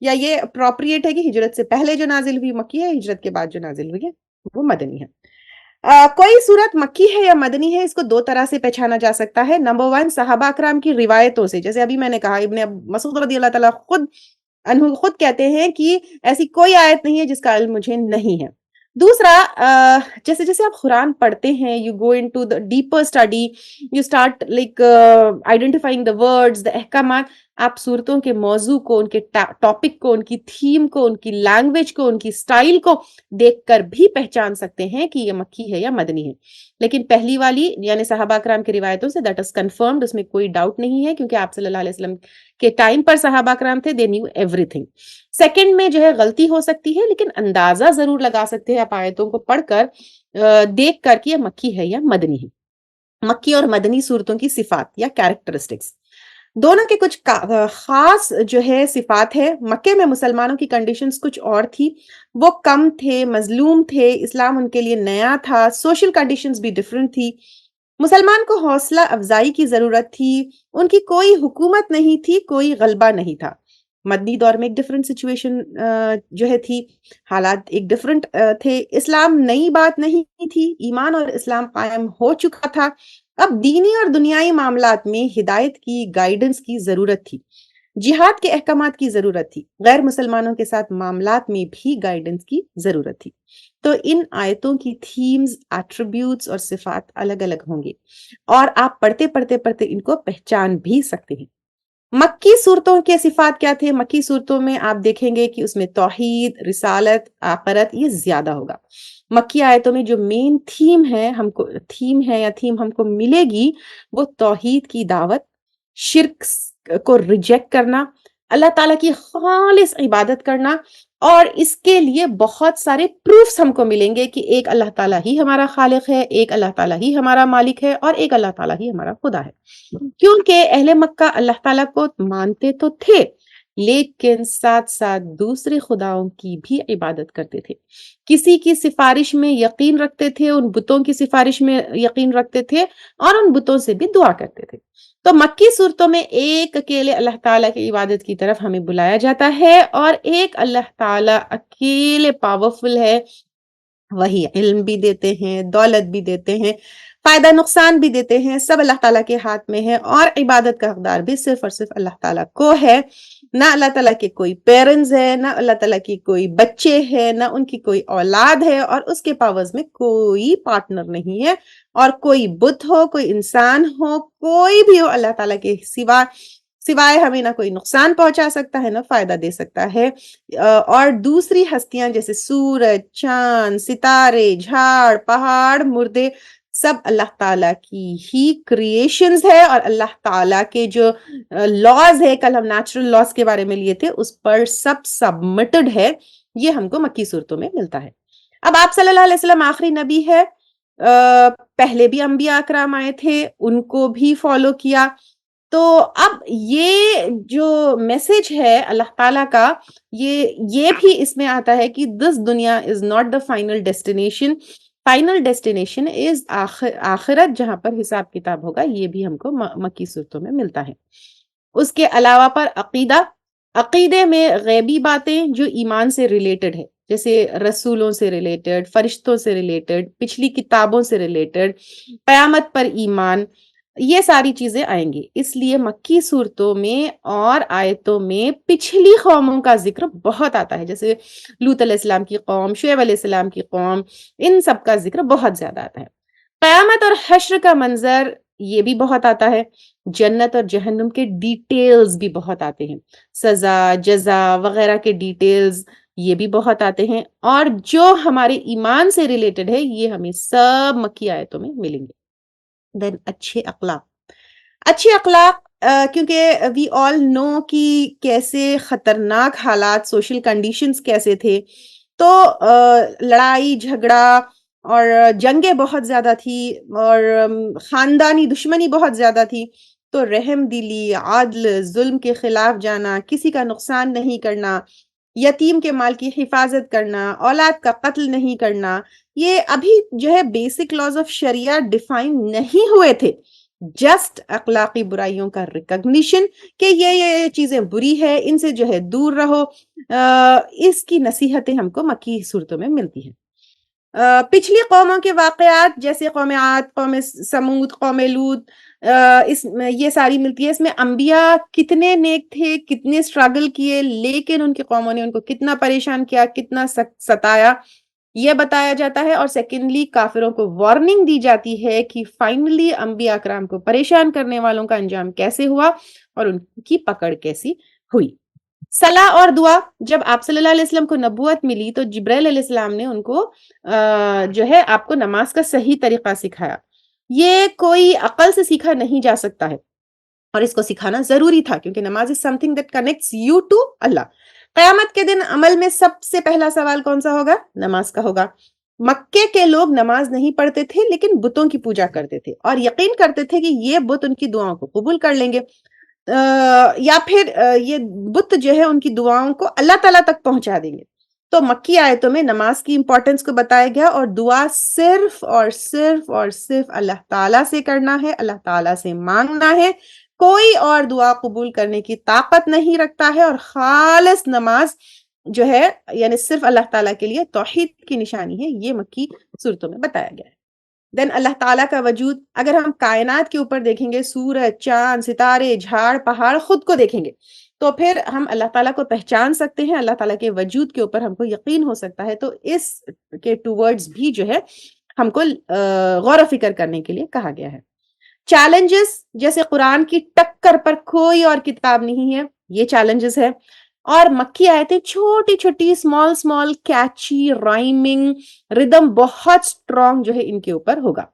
یا یہ اپروپریٹ ہے کہ ہجرت سے پہلے جو نازل ہوئی مکی ہے، ہجرت کے بعد جو نازل ہوئی ہے وہ مدنی ہے. کوئی صورت مکی ہے یا مدنی ہے، اس کو دو طرح سے پہچانا جا سکتا ہے. نمبر 1 صحابہ اکرام کی روایتوں سے، جیسے ابھی میں نے کہا ابن مسعود رضی اللہ تعالیٰ خود کہتے ہیں کہ ایسی کوئی آیت نہیں ہے جس کا علم مجھے نہیں ہے. دوسرا جیسے جیسے آپ قرآن پڑھتے ہیں، you go into the deeper study, you start like identifying the words, the احکامات. آپ صورتوں کے موضوع کو، ان کے ٹاپک کو، ان کی تھیم کو، ان کی لینگویج کو، ان کی سٹائل کو دیکھ کر بھی پہچان سکتے ہیں کہ یہ مکی ہے یا مدنی ہے. لیکن پہلی والی یعنی صحابہ کرام کی روایتوں سے دیٹ از کنفرمڈ، اس میں کوئی ڈاؤٹ نہیں ہے، کیونکہ آپ صلی اللہ علیہ وسلم کے ٹائم پر صحابہ کرام تھے، they knew every thing. Second میں جو ہے غلطی ہو سکتی ہے، لیکن اندازہ ضرور لگا سکتے ہیں آپ آیتوں کو پڑھ کر، دیکھ کر کہ یہ مکی ہے یا مدنی ہے. مکی اور مدنی صورتوں کی صفات یا کیریکٹرسٹکس، دونوں کے کچھ خاص جو ہے صفات ہے. مکے میں مسلمانوں کی کنڈیشنز کچھ اور تھی، وہ کم تھے، مظلوم تھے، اسلام ان کے لیے نیا تھا، سوشل کنڈیشنز بھی ڈیفرنٹ تھی. مسلمان کو حوصلہ افزائی کی ضرورت تھی، ان کی کوئی حکومت نہیں تھی، کوئی غلبہ نہیں تھا. مدنی دور میں ایک ڈفرینٹ سچویشن جو ہے تھی، حالات ایک ڈفرینٹ تھے. اسلام نئی بات نہیں تھی، ایمان اور اسلام قائم ہو چکا تھا. اب دینی اور دنیائی معاملات میں ہدایت کی، گائیڈنس کی ضرورت تھی. جہاد کے احکامات کی ضرورت تھی. غیر مسلمانوں کے ساتھ معاملات میں بھی گائیڈنس کی ضرورت تھی. تو ان آیتوں کی تھیمز، ایٹریبیوٹس اور صفات الگ الگ ہوں گے اور آپ پڑھتے پڑھتے ان کو پہچان بھی سکتے ہیں. مکی صورتوں کے صفات کیا تھے؟ مکی صورتوں میں آپ دیکھیں گے کہ اس میں توحید، رسالت، آخرت یہ زیادہ ہوگا. مکی آیتوں میں جو مین تھیم ہے ہم کو ملے گی وہ توحید کی دعوت، شرک کو ریجیکٹ کرنا، اللہ تعالیٰ کی خالص عبادت کرنا، اور اس کے لیے بہت سارے پروفس ہم کو ملیں گے کہ ایک اللہ تعالیٰ ہی ہمارا خالق ہے، ایک اللہ تعالیٰ ہی ہمارا مالک ہے، اور ایک اللہ تعالیٰ ہی ہمارا خدا ہے. کیونکہ اہل مکہ اللہ تعالیٰ کو مانتے تو تھے لیکن ساتھ ساتھ دوسرے خداؤں کی بھی عبادت کرتے تھے. کسی کی سفارش میں یقین رکھتے تھے، ان بتوں کی سفارش میں یقین رکھتے تھے، اور ان بتوں سے بھی دعا کرتے تھے. تو مکی صورتوں میں ایک اکیلے اللہ تعالیٰ کی عبادت کی طرف ہمیں بلایا جاتا ہے، اور ایک اللہ تعالیٰ اکیلے پاورفل ہے، وہی علم بھی دیتے ہیں، دولت بھی دیتے ہیں، فائدہ نقصان بھی دیتے ہیں، سب اللہ تعالیٰ کے ہاتھ میں ہے، اور عبادت کا حقدار بھی صرف اور صرف اللہ تعالیٰ کو ہے. نہ اللہ تعالیٰ کے کوئی پیرنٹس ہے، نہ اللہ تعالیٰ کی کوئی بچے ہیں، نہ ان کی کوئی اولاد ہے، اور اس کے پاورز میں کوئی پارٹنر نہیں ہے. اور کوئی بت ہو، کوئی انسان ہو، کوئی بھی ہو اللہ تعالیٰ کے سوائے ہمیں نہ کوئی نقصان پہنچا سکتا ہے، نہ فائدہ دے سکتا ہے. اور دوسری ہستیاں جیسے سورج، چاند، ستارے، جھاڑ، پہاڑ، مردے، سب اللہ تعالیٰ کی ہی کریشنز ہے، اور اللہ تعالیٰ کے جو لاز ہے، کل ہم نیچرل لاز کے بارے میں لیے تھے، اس پر سب سبمٹڈ ہے. یہ ہم کو مکی صورتوں میں ملتا ہے. اب آپ صلی اللہ علیہ وسلم آخری نبی ہے. پہلے بھی انبیاء اکرام آئے تھے، ان کو بھی فالو کیا. تو اب یہ جو میسج ہے اللہ تعالیٰ کا، یہ بھی اس میں آتا ہے کہ دس دنیا is not the final destination. Final destination is آخرت، جہاں پر حساب کتاب ہوگا. یہ بھی ہم کو مکی صورتوں میں ملتا ہے. اس کے علاوہ پر عقیدے میں غیبی باتیں جو ایمان سے ریلیٹڈ ہے، جیسے رسولوں سے ریلیٹڈ، فرشتوں سے ریلیٹڈ، پچھلی کتابوں سے ریلیٹڈ، قیامت پر ایمان، یہ ساری چیزیں آئیں گی. اس لیے مکی صورتوں میں اور آیتوں میں پچھلی قوموں کا ذکر بہت آتا ہے، جیسے لوط علیہ السلام کی قوم، شعیب علیہ السلام کی قوم، ان سب کا ذکر بہت زیادہ آتا ہے. قیامت اور حشر کا منظر یہ بھی بہت آتا ہے. جنت اور جہنم کے ڈیٹیلز بھی بہت آتے ہیں، سزا، جزا وغیرہ کے ڈیٹیلز یہ بھی بہت آتے ہیں. اور جو ہمارے ایمان سے ریلیٹڈ ہے یہ ہمیں سب مکی آیتوں میں ملیں گے. دین اچھے اخلاق کیونکہ وی آل نو کہ کیسے خطرناک حالات، سوشل کنڈیشنز کیسے تھے. تو لڑائی جھگڑا اور جنگیں بہت زیادہ تھی، اور خاندانی دشمنی بہت زیادہ تھی. تو رحم دلی، عدل، ظلم کے خلاف جانا، کسی کا نقصان نہیں کرنا، یتیم کے مال کی حفاظت کرنا، اولاد کا قتل نہیں کرنا، یہ ابھی جو ہے basic laws of Shariah define نہیں ہوئے تھے. جسٹ اخلاقی برائیوں کا ریکگنیشن کہ یہ چیزیں بری ہے، ان سے جو ہے دور رہو. اس کی نصیحتیں ہم کو مکی صورتوں میں ملتی ہیں. پچھلی قوموں کے واقعات جیسے قوم عاد، قوم سمود، قوم لوط، یہ ساری ملتی ہے. اس میں انبیاء کتنے نیک تھے، کتنے سٹرگل کیے، لیکن ان کی قوموں نے ان کو کتنا پریشان کیا، کتنا ستایا، یہ بتایا جاتا ہے. اور سیکنڈلی کافروں کو وارننگ دی جاتی ہے کہ فائنلی انبیاء اکرام کو پریشان کرنے والوں کا انجام کیسے ہوا اور ان کی پکڑ کیسی ہوئی. صلاح اور دعا، جب آپ صلی اللہ علیہ وسلم کو نبوت ملی تو جبرائیل علیہ السلام نے ان کو جو ہے آپ کو نماز کا صحیح طریقہ سکھایا. یہ کوئی عقل سے سیکھا نہیں جا سکتا ہے، اور اس کو سکھانا ضروری تھا کیونکہ نماز is something that connects you to اللہ. قیامت کے دن عمل میں سب سے پہلا سوال کون سا ہوگا؟ نماز کا ہوگا. مکے کے لوگ نماز نہیں پڑھتے تھے لیکن بتوں کی پوجا کرتے تھے اور یقین کرتے تھے کہ یہ بت ان کی دعاؤں کو قبول کر لیں گے، یا پھر یہ بت جو ہے ان کی دعاؤں کو اللہ تعالیٰ تک پہنچا دیں گے. تو مکی آیتوں میں نماز کی امپورٹنس کو بتایا گیا اور دعا صرف اور صرف اور صرف اللہ تعالیٰ سے کرنا ہے، اللہ تعالیٰ سے مانگنا ہے، کوئی اور دعا قبول کرنے کی طاقت نہیں رکھتا ہے، اور خالص نماز جو ہے یعنی صرف اللہ تعالیٰ کے لیے توحید کی نشانی ہے. یہ مکی صورتوں میں بتایا گیا ہے. دین اللہ تعالیٰ کا وجود، اگر ہم کائنات کے اوپر دیکھیں گے، سورج، چاند، ستارے، جھاڑ، پہاڑ، خود کو دیکھیں گے تو پھر ہم اللہ تعالیٰ کو پہچان سکتے ہیں، اللہ تعالیٰ کے وجود کے اوپر ہم کو یقین ہو سکتا ہے. تو اس کے ٹوورڈز بھی جو ہے ہم کو غور و فکر کرنے کے لیے کہا گیا ہے. چیلنجز، جیسے قرآن کی ٹکر پر کوئی اور کتاب نہیں ہے، یہ چیلنجز ہے. اور مکی آیتیں چھوٹی چھوٹی، اسمال کیچی، رائمنگ، ردم بہت سٹرونگ جو ہے ان کے اوپر ہوگا.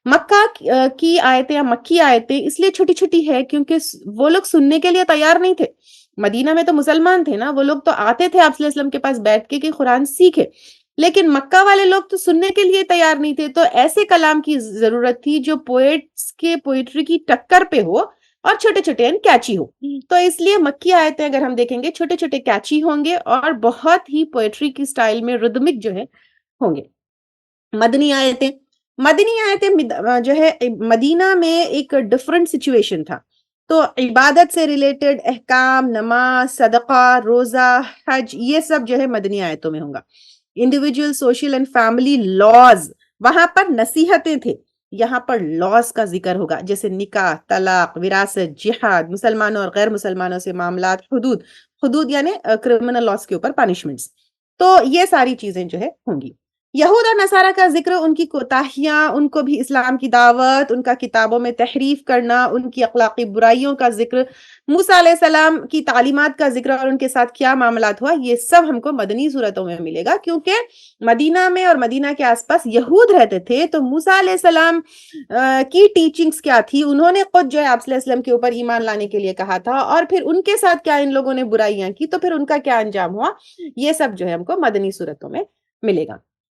مکہ کی آیتیں یا مکی آیتیں اس لیے چھوٹی چھوٹی ہے کیونکہ وہ لوگ سننے کے لیے تیار نہیں تھے. مدینہ میں تو مسلمان تھے نا، وہ لوگ تو آتے تھے آپ صلی اللہ علیہ وسلم کے پاس بیٹھ کے کہ قرآن سیکھے، لیکن مکہ والے لوگ تو سننے کے لیے تیار نہیں تھے. تو ایسے کلام کی ضرورت تھی جو پوئٹس کے پوئٹری کی ٹکر پہ ہو اور چھوٹے چھوٹے کیچی ہو. تو اس لیے مکی آیتیں اگر ہم دیکھیں گے چھوٹے چھوٹے کیچی ہوں گے اور بہت ہی پوئٹری کی سٹائل میں ردمک جو ہے ہوں گے. مدنی آیتیں جو ہے مدینہ میں ایک ڈفرنٹ سچویشن تھا، تو عبادت سے ریلیٹڈ احکام، نماز، صدقہ، روزہ، حج، یہ سب جو ہے مدنی آیتوں میں ہوگا. Individual, social and family laws, وہاں پر نصیحتیں تھے، یہاں پر لاز کا ذکر ہوگا، جیسے نکاح، طلاق، وراثت، جہاد، مسلمانوں اور غیر مسلمانوں سے معاملات، حدود یعنی کرمنل لاز کے اوپر پنشمنٹس. تو یہ ساری چیزیں جو ہے ہوں گی. یہود اور نصارہ کا ذکر، ان کی کوتاہیاں، ان کو بھی اسلام کی دعوت، ان کا کتابوں میں تحریف کرنا، ان کی اخلاقی برائیوں کا ذکر، موسیٰ علیہ السلام کی تعلیمات کا ذکر اور ان کے ساتھ کیا معاملات ہوا، یہ سب ہم کو مدنی صورتوں میں ملے گا. کیونکہ مدینہ میں اور مدینہ کے آس پاس یہود رہتے تھے، تو موسیٰ علیہ السلام کی ٹیچنگز کیا تھی، انہوں نے خود جو ہے آپ صلی اللہ علیہ وسلم کے اوپر ایمان لانے کے لیے کہا تھا، اور پھر ان کے ساتھ کیا ان لوگوں نے برائیاں کی، تو پھر ان کا کیا انجام ہوا، یہ سب جو ہے ہم کو مدنی صورتوں میں ملے گا.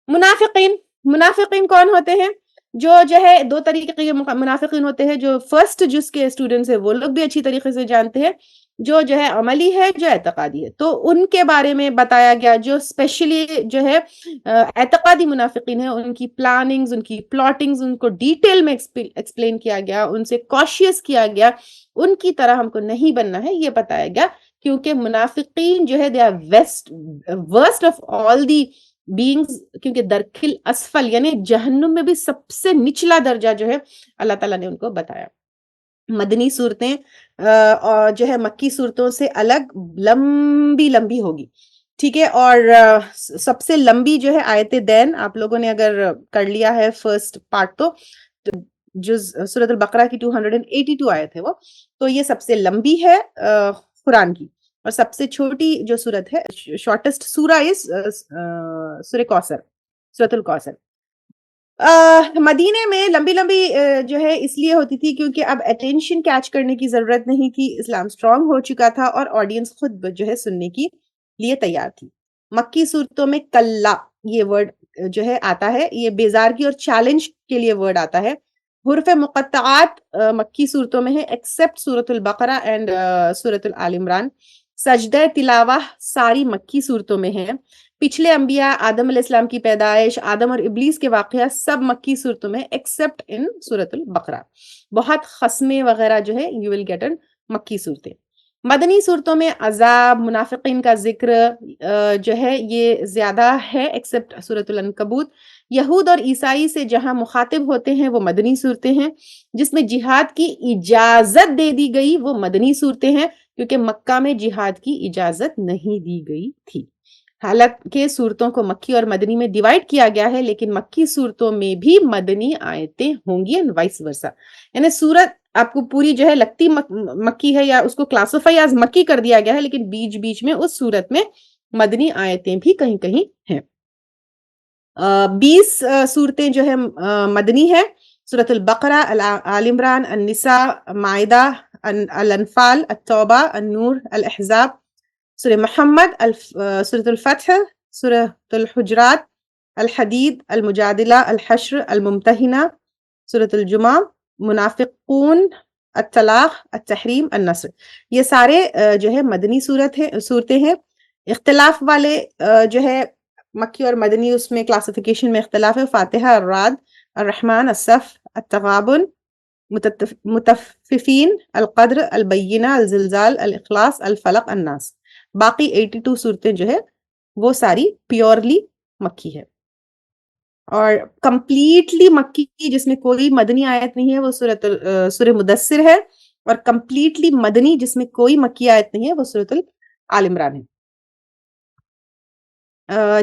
منافقین کون ہوتے ہیں؟ جو ہے دو طریقے کے منافقین ہوتے ہیں. جو فرسٹ جس کے اسٹوڈنٹس ہیں وہ لوگ بھی اچھی طریقے سے جانتے ہیں، جو ہے عملی ہے، جو اعتقادی ہے. تو ان کے بارے میں بتایا گیا. جو اسپیشلی جو ہے اعتقادی منافقین ہیں، ان کی پلاننگز، ان کی پلاٹنگز، ان کو ڈیٹیل میں ایکسپلین کیا گیا، ان سے کوشیس کیا گیا. ان کی طرح ہم کو نہیں بننا ہے، یہ بتایا گیا. کیونکہ منافقین جو ہے they are worst of all the beings, کیونکہ درکل اسفل یعنی جہنم میں بھی سب سے نچلا درجہ جو ہے اللہ تعالیٰ نے ان کو بتایا. مدنی صورتیں جو ہے مکی صورتوں سے الگ لمبی ہوگی، ٹھیک ہے. اور سب سے لمبی جو ہے آیت دین، آپ لوگوں نے اگر کر لیا ہے فرسٹ پارٹ تو سورۃ البقرہ کی 282 آیت ہے وہ، تو یہ سب سے لمبی ہے قرآن کی، اور سب سے چھوٹی جو سورت ہے، شارٹسٹ سورہ اس سورہ کوثر، سورۃ الکوثر. مدینے میں لمبی جو ہے اس لیے ہوتی تھی کیونکہ اب اٹینشن کیچ کرنے کی ضرورت نہیں تھی، اسلام سٹرونگ ہو چکا تھا اور آڈینس خود جو ہے سننے کی لیے تیار تھی. مکی صورتوں میں کلا یہ ورڈ جو ہے آتا ہے، یہ بیزارگی اور چیلنج کے لیے ورڈ آتا ہے. حروف مقطعات مکی صورتوں میں ہے ایکسپٹ سورۃ البقرہ اینڈ سورۃ آل عمران. سجدہ تلاوہ ساری مکی صورتوں میں ہے. پچھلے انبیاء، آدم علیہ السلام کی پیدائش، آدم اور ابلیس کے واقعہ سب مکی صورتوں میں ایکسپٹ ان سورۃ البقرہ. بہت خصمیں وغیرہ جو ہے یو ول گیٹ ان مکی صورتیں. مدنی صورتوں میں عذاب، منافقین کا ذکر جو ہے یہ زیادہ ہے ایکسپٹ سورۃ العنکبوت. یہود اور عیسائی سے جہاں مخاطب ہوتے ہیں وہ مدنی صورتیں ہیں. جس میں جہاد کی اجازت دے دی گئی وہ مدنی صورتیں ہیں، کیونکہ مکہ میں جہاد کی اجازت نہیں دی گئی تھی. حالانکہ صورتوں کو مکی اور مدنی میں ڈیوائیڈ کیا گیا ہے، لیکن مکی صورتوں میں بھی مدنی آیتیں ہوں گی اینڈ وائس ورسا. یعنی صورت آپ کو پوری جو ہے لگتی مکی ہے یا اس کو کلاسیفائی ایز مکی کر دیا گیا ہے، لیکن بیچ میں اس صورت میں مدنی آیتیں بھی کہیں ہیں. 20 صورتیں جو ہے مدنی ہے. سورۃ البقرہ، آل عمران، النساء، مائدہ، الانفال، التوبہ، النور، الاحزاب، سورہ محمد، سورۃ الفتح، سورۃ الحجرات، الحدید، المجادلہ، الحشر، الممتحنہ، سورۃ الجمعہ، منافقون، الطلاق، التحریم، النصر. یہ سارے جو ہے مدنی صورتیں ہیں. اختلاف والے جو ہے مکی اور مدنی، اس میں کلاسیفیکیشن میں اختلاف ہے. فاتحہ، الرعد، الرحمن، الصف، التغابن، متففین، القدر، البینہ، الزلزال، الاخلاص، الفلق، الناس. باقی 82 صورتیں جو ہے وہ ساری پیورلی مکی ہے. اور کمپلیٹلی مکی جس میں کوئی مدنی آیت نہیں ہے وہ سورہ مدثر ہے، اور کمپلیٹلی مدنی جس میں کوئی مکی آیت نہیں ہے وہ سورۃ آل عمران ہے.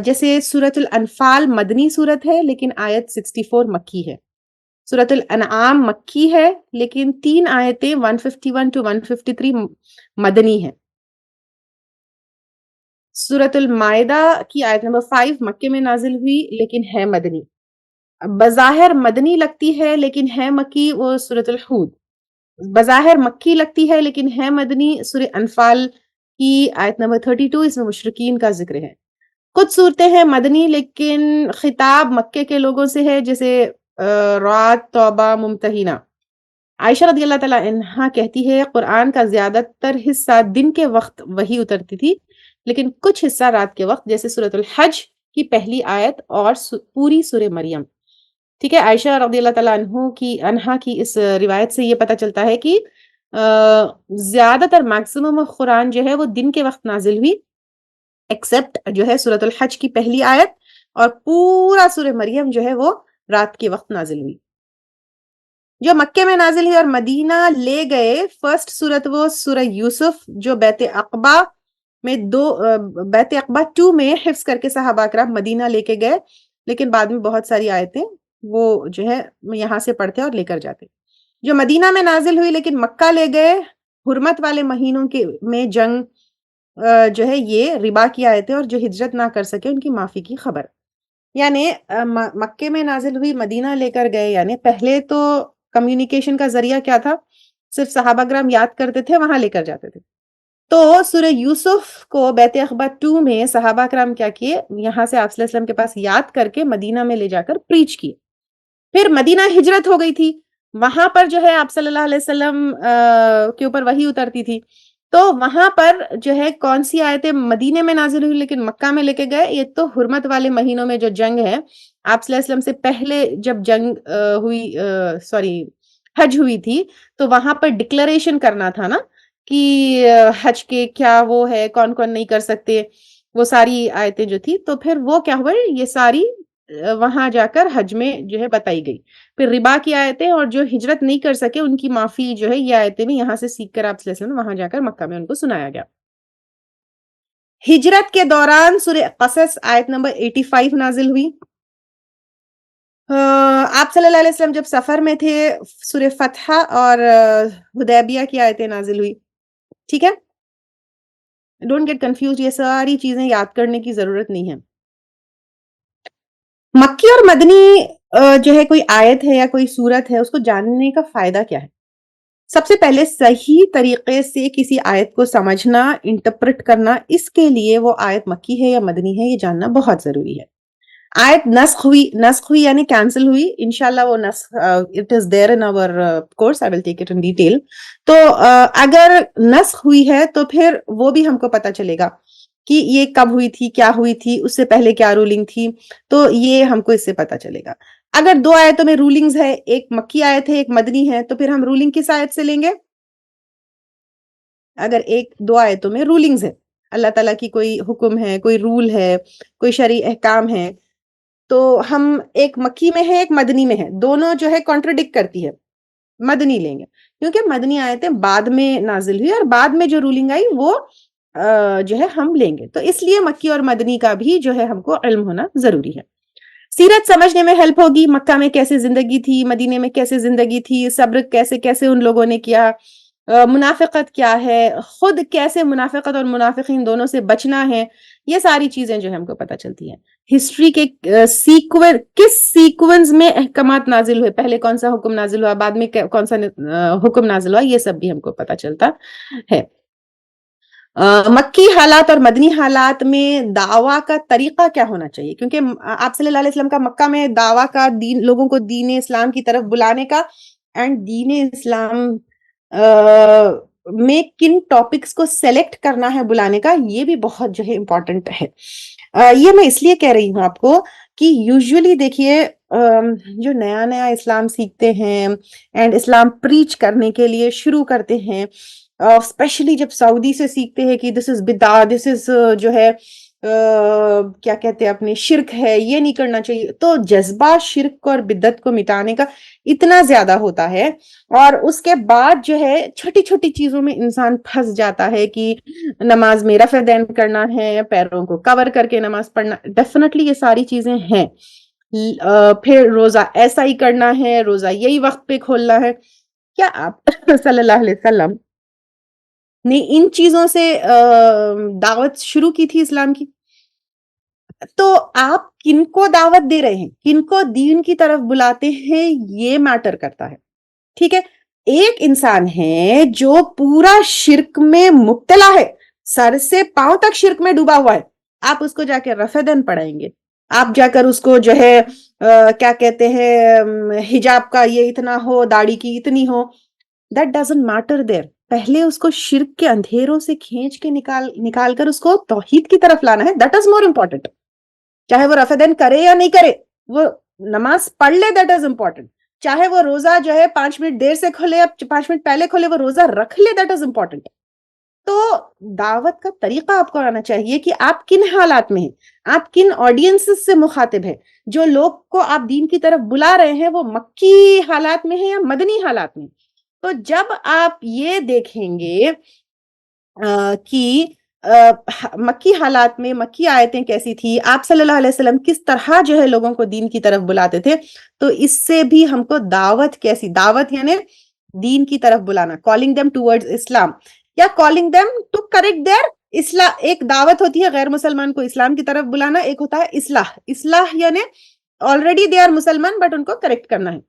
جیسے سورۃ الانفال مدنی صورت ہے لیکن آیت 64 مکی ہے. سورۃ الانعام مکی ہے لیکن 3 آیتیں 151 to 153 مدنی ہیں. سورۃ المائدہ کی آیت نمبر 5 مکے میں نازل ہوئی لیکن ہے مدنی. بظاہر مدنی لگتی ہے لیکن ہے مکی، وہ سورۃ الحود. بظاہر مکی لگتی ہے لیکن ہے مدنی، سورہ انفال کی آیت نمبر 32، اس میں مشرکین کا ذکر ہے. کچھ صورتیں ہیں مدنی لیکن خطاب مکے کے لوگوں سے ہے، جیسے رعد، توبہ، ممتحنہ. عائشہ رضی اللہ تعالیٰ عنہا کہتی ہے قرآن کا زیادہ تر حصہ دن کے وقت وحی اترتی تھی لیکن کچھ حصہ رات کے وقت، جیسے سورۃ الحج کی پہلی آیت اور پوری سورہ مریم. ٹھیک ہے. عائشہ رضی اللہ تعالیٰ عنہا کی اس روایت سے یہ پتہ چلتا ہے کہ زیادہ تر میکسیمم قرآن جو ہے وہ دن کے وقت نازل ہوئی، ایکسپٹ جو ہے سورۃ الحج کی پہلی آیت، اور پورا سورہ مریم جو ہے وہ رات کے وقت نازل ہوئی. جو مکے میں نازل ہوئی اور مدینہ لے گئے فرسٹ سورت وہ سورہ یوسف، جو بیت عقبہ میں بیت عقبہ 2 میں حفظ کر کے صحابہ کرام مدینہ لے کے گئے، لیکن بعد میں بہت ساری آیتیں وہ جو ہے یہاں سے پڑھتے اور لے کر جاتے. جو مدینہ میں نازل ہوئی لیکن مکہ لے گئے، حرمت والے مہینوں کے میں جنگ جو ہے یہ ربا کی آیتیں، اور جو ہجرت نہ کر سکے ان کی معافی کی خبر. یعنی مکے میں نازل ہوئی، مدینہ لے کر گئے. یعنی پہلے تو کمیونیکیشن کا ذریعہ کیا تھا؟ صرف صحابہ کرام یاد کرتے تھے، وہاں لے کر جاتے تھے. تو سورہ یوسف کو بیت عقبہ 2 میں صحابہ کرام کیا کیے؟ یہاں سے آپ صلی اللہ علیہ وسلم کے پاس یاد کر کے مدینہ میں لے جا کر پریچ کیے. پھر مدینہ ہجرت ہو گئی تھی، وہاں پر جو ہے آپ صلی اللہ علیہ وسلم کے اوپر وحی اترتی تھی. تو وہاں پر جو ہے کون سی آیتیں مدینے میں نازل ہوئی لیکن مکہ میں لے کے گئے؟ یہ تو حرمت والے مہینوں میں جو جنگ ہے، آپ صلی اللہ علیہ وسلم سے پہلے جب جنگ ہوئی حج ہوئی تھی، تو وہاں پر ڈکلریشن کرنا تھا نا کہ حج کے کیا وہ ہے، کون کون نہیں کر سکتے، وہ ساری آیتیں جو تھی. تو پھر وہ کیا ہوئے، یہ ساری وہاں جا کر حج میں جو ہے بتائی گئی. پھر ربا کی آیتیں اور جو ہجرت نہیں کر سکے ان کی معافی جو ہے یہ آیتیں بھی یہاں سے سیکھ کر آپ صلی اللہ علیہ وسلم وہاں جا کر مکہ میں ان کو سنایا گیا. ہجرت کے دوران سورہ قصص آیت نمبر 85 نازل ہوئی. آپ صلی اللہ علیہ وسلم جب سفر میں تھے، سورہ فتح اور حدیبیہ کی آیتیں نازل ہوئی. ٹھیک ہے، ڈونٹ گیٹ کنفیوز، یہ ساری چیزیں یاد کرنے کی ضرورت نہیں ہے. مکی اور مدنی جو ہے کوئی آیت ہے یا کوئی سورت ہے، اس کو جاننے کا فائدہ کیا ہے؟ سب سے پہلے صحیح طریقے سے کسی آیت کو سمجھنا، انٹرپریٹ کرنا، اس کے لیے وہ آیت مکی ہے یا مدنی ہے یہ جاننا بہت ضروری ہے. آیت نسخ ہوئی یعنی کینسل ہوئی، انشاءاللہ وہ نسخ it is there in our course, I will take it in detail. تو اگر نسخ ہوئی ہے تو پھر وہ بھی ہم کو پتا چلے گا کہ یہ کب ہوئی تھی، کیا ہوئی تھی، اس سے پہلے کیا رولنگ تھی، تو یہ ہم کو اس سے پتا چلے گا. اگر 2 آیتوں میں رولنگز ہے، ایک مکی آیت ہے ایک مدنی ہے، تو پھر ہم رولنگ کس آیت سے لیں گے؟ اگر 2 آیتوں میں رولنگز ہے، اللہ تعالیٰ کی کوئی حکم ہے، کوئی رول ہے، کوئی شرعی احکام ہے، تو ہم ایک مکی میں ہے ایک مدنی میں ہے، دونوں جو ہے کانٹرڈکٹ کرتی ہے، مدنی لیں گے کیونکہ مدنی آیتیں بعد میں نازل ہوئی اور بعد میں جو رولنگ آئی وہ جو ہے ہم لیں گے. تو اس لیے مکی اور مدنی کا بھی جو ہے ہم کو علم ہونا ضروری ہے. سیرت سمجھنے میں ہیلپ ہوگی، مکہ میں کیسے زندگی تھی، مدینے میں کیسے زندگی تھی، صبر کیسے ان لوگوں نے کیا، منافقت کیا ہے، خود کیسے منافقت اور منافقین دونوں سے بچنا ہے، یہ ساری چیزیں جو ہم کو پتہ چلتی ہیں. ہسٹری کے کس سیکوینس میں احکامات نازل ہوئے، پہلے کون سا حکم نازل ہوا، بعد میں کون سا حکم نازل ہوا، یہ سب بھی ہم کو پتہ چلتا ہے. مکی حالات اور مدنی حالات میں دعویٰ کا طریقہ کیا ہونا چاہیے؟ کیونکہ آپ صلی اللہ علیہ وسلم کا مکہ میں دعویٰ کا، لوگوں کو دین اسلام کی طرف بلانے کا، اینڈ دین اسلام میں کن ٹاپکس کو سلیکٹ کرنا ہے بلانے کا، یہ بھی بہت جو ہے امپورٹنٹ ہے. یہ میں اس لیے کہہ رہی ہوں آپ کو کہ یوزلی دیکھیے جو نیا نیا اسلام سیکھتے ہیں اینڈ اسلام پریچ کرنے کے لیے شروع کرتے ہیں، اسپیشلی جب سعودی سے سیکھتے ہیں کہ دس از بدعہ، دس از جو ہے کیا کہتے ہیں اپنے شرک ہے، یہ نہیں کرنا چاہیے، تو جذبہ شرک اور بدعت کو مٹانے کا اتنا زیادہ ہوتا ہے، اور اس کے بعد جو ہے چھوٹی چھوٹی چیزوں میں انسان پھنس جاتا ہے کہ نماز میں رفع دین کرنا ہے، پیروں کو کور کر کے نماز پڑھنا، ڈیفینیٹلی یہ ساری چیزیں ہیں. پھر روزہ ایسا ہی کرنا ہے، روزہ یہی وقت پہ کھولنا ہے. کیا آپ صلی اللہ علیہ وسلم نے ان چیزوں سے دعوت شروع کی تھی اسلام کی؟ تو آپ کن کو دعوت دے رہے ہیں، کن کو دین کی طرف بلاتے ہیں، یہ میٹر کرتا ہے. ٹھیک ہے، ایک انسان ہے جو پورا شرک میں مبتلا ہے، سر سے پاؤں تک شرک میں ڈوبا ہوا ہے، آپ اس کو جا کے رفع دین پڑھائیں گے، آپ جا کر اس کو جو ہے کیا کہتے ہیں حجاب کا یہ اتنا ہو، داڑھی کی اتنی ہو، دیٹ ڈزنٹ میٹر دیر. پہلے اس کو شرک کے اندھیروں سے کھینچ کے نکال کر اس کو توحید کی طرف لانا ہے. That is more important. چاہے وہ رفع دین کرے یا نہیں کرے، وہ نماز پڑھ لے، دیٹ از امپورٹنٹ. چاہے وہ روزہ جو ہے 5 منٹ دیر سے کھولے، 5 منٹ پہلے کھولے، وہ روزہ رکھ لے، دیٹ از امپورٹنٹ. تو دعوت کا طریقہ آپ کو آنا چاہیے کہ آپ کن حالات میں ہیں، آپ کن آڈینس سے مخاطب ہیں. جو لوگ کو آپ دین کی طرف بلا رہے ہیں وہ مکی حالات میں ہیں یا مدنی حالات میں. تو جب آپ یہ دیکھیں گے کہ مکی حالات میں مکی آیتیں کیسی تھی، آپ صلی اللہ علیہ وسلم کس طرح جو ہے لوگوں کو دین کی طرف بلاتے تھے، تو اس سے بھی ہم کو دعوت کیسی، دعوت یعنی دین کی طرف بلانا، calling them towards اسلام یا calling them to correct their اسلام. ایک دعوت ہوتی ہے غیر مسلمان کو اسلام کی طرف بلانا، ایک ہوتا ہے اصلاح یعنی already they are مسلمان بٹ ان کو کریکٹ کرنا ہے.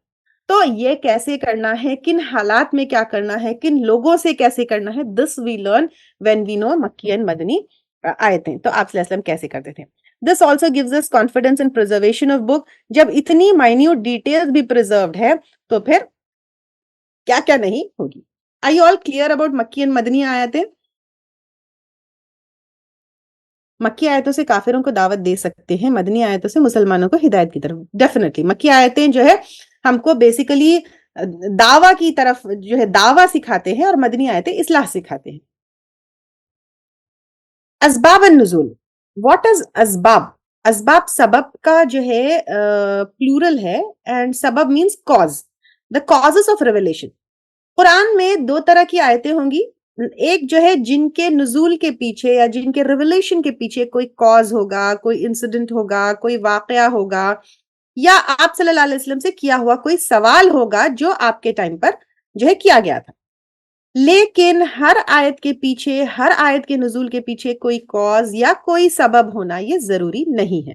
تو یہ کیسے کرنا ہے، کن حالات میں کیا کرنا ہے، کن لوگوں سے کیسے کرنا ہے، this we learn when we know مکی and مدنی آیتیں. تو آپ صلی اللہ علیہ وسلم کیسے کرتے تھے. This also gives us confidence in preservation of book. جب اتنی minute details بھی preserved ہے تو پھر کیا کیا نہیں ہوگی. Are you all clear about مکی and مدنی آیتیں؟ مکی آیتوں سے کافروں کو دعوت دے سکتے ہیں، مدنی آیتوں سے مسلمانوں کو ہدایت کی طرف. ڈیفینیٹلی مکی آیتیں جو ہے ہم کو بیسیکلی دعویٰ کی طرف جو ہے دعویٰ سکھاتے ہیں، اور مدنی آیتیں اصلاح سکھاتے ہیں. اسباب النزول. واٹ از اسباب؟ اسباب سبب کا جو ہے پلورل ہے، and sabab means cause, the causes of revelation. Quran میں 2 طرح کی آیتیں ہوں گی. ایک جو ہے جن کے نزول کے پیچھے یا جن کے ریویلیشن کے پیچھے کوئی کاز ہوگا، کوئی انسیڈنٹ ہوگا، کوئی واقعہ ہوگا، یا آپ صلی اللہ علیہ وسلم سے کیا ہوا کوئی سوال ہوگا جو آپ کے ٹائم پر جو ہے کیا گیا تھا. لیکن ہر آیت کے پیچھے، ہر آیت کے نزول کے پیچھے کوئی کاز یا کوئی سبب ہونا یہ ضروری نہیں ہے.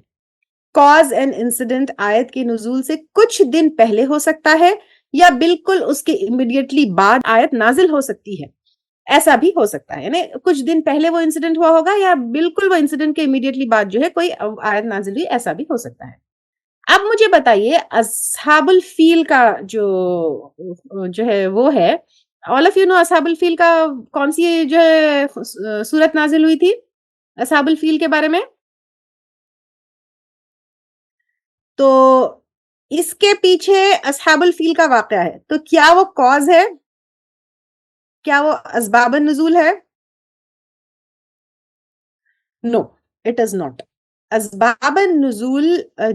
کاز اینڈ انسیڈنٹ آیت کے نزول سے کچھ دن پہلے ہو سکتا ہے، یا بالکل اس کے امیڈیٹلی بعد آیت نازل ہو سکتی ہے. ایسا بھی ہو سکتا ہے، یعنی کچھ دن پہلے وہ انسیڈنٹ ہوا ہوگا، یا بالکل وہ انسیڈنٹ کے امیڈیٹلی بعد جو ہے کوئی آیت نازل ہوئی، ایسا بھی ہو سکتا ہے. اب مجھے بتائیے اصحاب الفیل کا جو ہے وہ ہے، all of you know اصحاب الفیل کا کون سی جو ہے سورت نازل ہوئی تھی اصحاب الفیل کے بارے میں؟ تو اس کے پیچھے اصحاب الفیل کا واقعہ ہے، تو کیا وہ کاز ہے؟ کیا وہ اسباب النزول ہے؟ نو، اٹ از ناٹ. اسباب النزول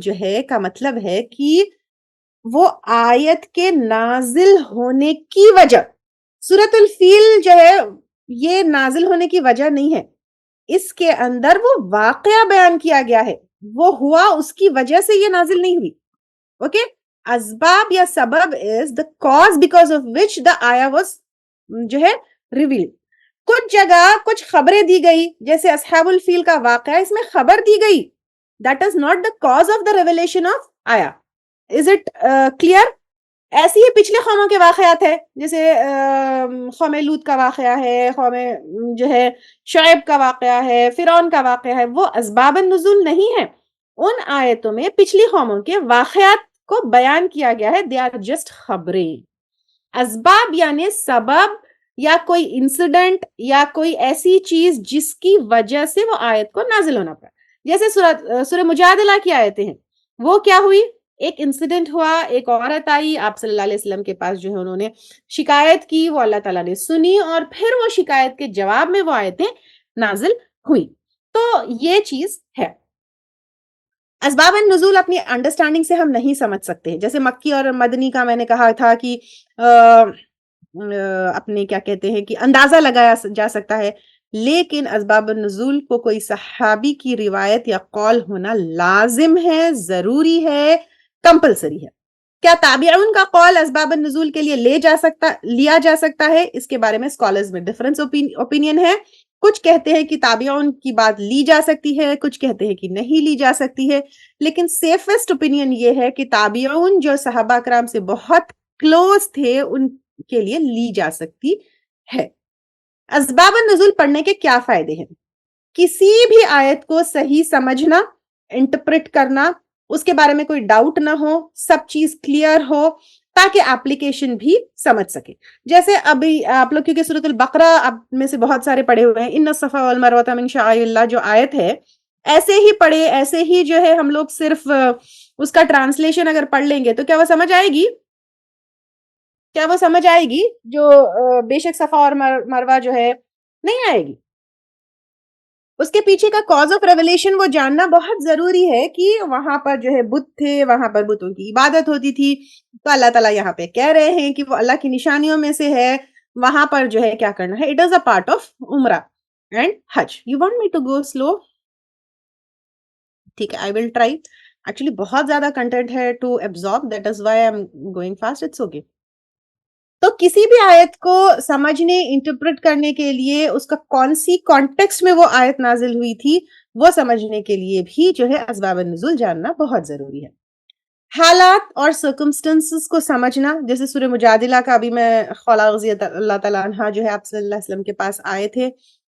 جو ہے کا مطلب ہے کہ وہ آیت کے نازل ہونے کی وجہ. سورۃ الفیل جو ہے یہ نازل ہونے کی وجہ نہیں ہے، اس کے اندر وہ واقعہ بیان کیا گیا ہے، وہ ہوا اس کی وجہ سے یہ نازل نہیں ہوئی. اوکے، اسباب یا سبب is the cause because of which the ayah was جو ہے revealed. کچھ جگہ کچھ خبریں دی گئی، جیسے اصحاب الفیل کا واقعہ، اس میں خبر دی گئی. That is not the cause of the revelation of ayah. Is it clear? ایسی ہی پچھلے قوموں کے واقعات ہیں، جیسے قوم لوط کا واقعہ ہے، قوم جو ہے شعیب کا واقعہ ہے، فرعون کا واقعہ ہے. وہ اسباب النزول نہیں ہے. ان آیتوں میں پچھلی قوموں کے واقعات کو بیان کیا گیا ہے. دے آر جسٹ خبریں. اسباب یعنی سبب یا کوئی انسیڈنٹ یا کوئی ایسی چیز جس کی وجہ سے وہ آیت کو نازل ہونا پڑا. جیسے سورہ مجادلہ کی آیتیں ہیں, وہ کیا ہوئی, ایک انسیڈنٹ ہوا, ایک عورت آئی آپ صلی اللہ علیہ وسلم کے پاس, جو ہے انہوں نے شکایت کی, وہ اللہ تعالیٰ نے سنی, اور پھر وہ شکایت کے جواب میں وہ آیتیں نازل ہوئی. تو یہ چیز ہے. اسباب النزول اپنی انڈرسٹینڈنگ سے ہم نہیں سمجھ سکتے. جیسے مکی اور مدنی کا میں نے کہا تھا کہ اپنے کیا کہتے ہیں کہ اندازہ لگایا جا سکتا ہے, لیکن اسباب النزول کو کوئی صحابی کی روایت یا قول ہونا لازم ہے, ضروری ہے, کمپلسری ہے. کیا تابعین کا قول اسباب النزول کے لیے لیا جا سکتا ہے؟ اس کے بارے میں اسکالرز میں ڈفرنس اوپینین ہے. کچھ کہتے ہیں کہ تابعین کی بات لی جا سکتی ہے, کچھ کہتے ہیں کہ نہیں لی جا سکتی ہے, لیکن سیفسٹ اوپینین یہ ہے کہ تابعین جو صحابہ کرام سے بہت کلوز تھے ان کے لیے لی جا سکتی ہے. اسباب النزول پڑھنے کے کیا فائدے ہیں؟ کسی بھی آیت کو صحیح سمجھنا, انٹرپریٹ کرنا, اس کے بارے میں کوئی ڈاؤٹ نہ ہو, سب چیز کلیئر ہو, تاکہ اپلیکیشن بھی سمجھ سکے. جیسے ابھی آپ لوگ کیونکہ سورۃ البقرہ اب میں سے بہت سارے پڑھے ہوئے ہیں, ان الصفا والمروہ من شعائر اللہ جو آیت ہے, ایسے ہی پڑھے, ایسے ہی جو ہے ہم لوگ صرف اس کا ٹرانسلیشن اگر پڑھ لیں گے تو کیا وہ سمجھ آئے گی؟ کیا وہ سمجھ آئے گی؟ جو بے شک صفا اور مروہ جو ہے نہیں آئے گی. اس کے پیچھے کا کاز آف ریولیشن وہ جاننا بہت ضروری ہے کہ وہاں پر جو ہے بت تھے, وہاں پر بتوں کی عبادت ہوتی تھی, تو اللہ تعالیٰ یہاں پہ کہہ رہے ہیں کہ وہ اللہ کی نشانیوں میں سے ہے, وہاں پر جو ہے کیا کرنا ہے. It is a part of Umrah and Hajj. You want me to go slow? ٹھیک ہے, آئی ول ٹرائی. ایکچولی بہت زیادہ کنٹینٹ ہے to absorb, that is why I am going fast. It's okay. تو کسی بھی آیت کو سمجھنے, انٹرپریٹ کرنے کے لیے اس کا کون سی کانٹیکسٹ میں وہ آیت نازل ہوئی تھی وہ سمجھنے کے لیے بھی جو ہے اسباب النزول جاننا بہت ضروری ہے. حالات اور سرکمسٹنسز کو سمجھنا, جیسے سورہ مجادلہ کا ابھی میں خولا رضی اللہ تعالیٰ عنہ جو ہے آپ صلی اللہ علیہ وسلم کے پاس آئے تھے,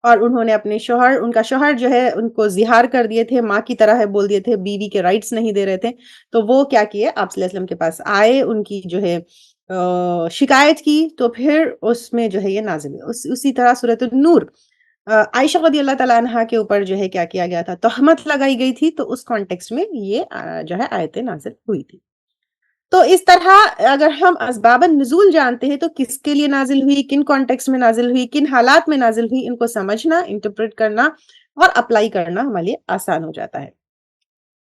اور انہوں نے اپنے شوہر, ان کا شوہر جو ہے ان کو زہار کر دیے تھے, ماں کی طرح ہے بول دیے تھے, بیوی کے رائٹس نہیں دے رہے تھے. تو وہ کیا کیے, آپ صلی اللہ علیہ وسلم کے پاس آئے, ان کی جو ہے شکایت کی, تو پھر اس میں جو ہے یہ نازل ہے. اسی طرح سورۃ النور, عائشہ رضی اللہ تعالیٰ عنہا کے اوپر جو ہے کیا کیا گیا تھا, تہمت لگائی گئی تھی, تو اس کانٹیکسٹ میں یہ جو ہے آیتیں نازل ہوئی تھی. تو اس طرح اگر ہم اسباب النزول جانتے ہیں تو کس کے لیے نازل ہوئی, کن کانٹیکسٹ میں نازل ہوئی, کن حالات میں نازل ہوئی, ان کو سمجھنا, انٹرپریٹ کرنا اور اپلائی کرنا ہمارے لیے آسان ہو جاتا ہے.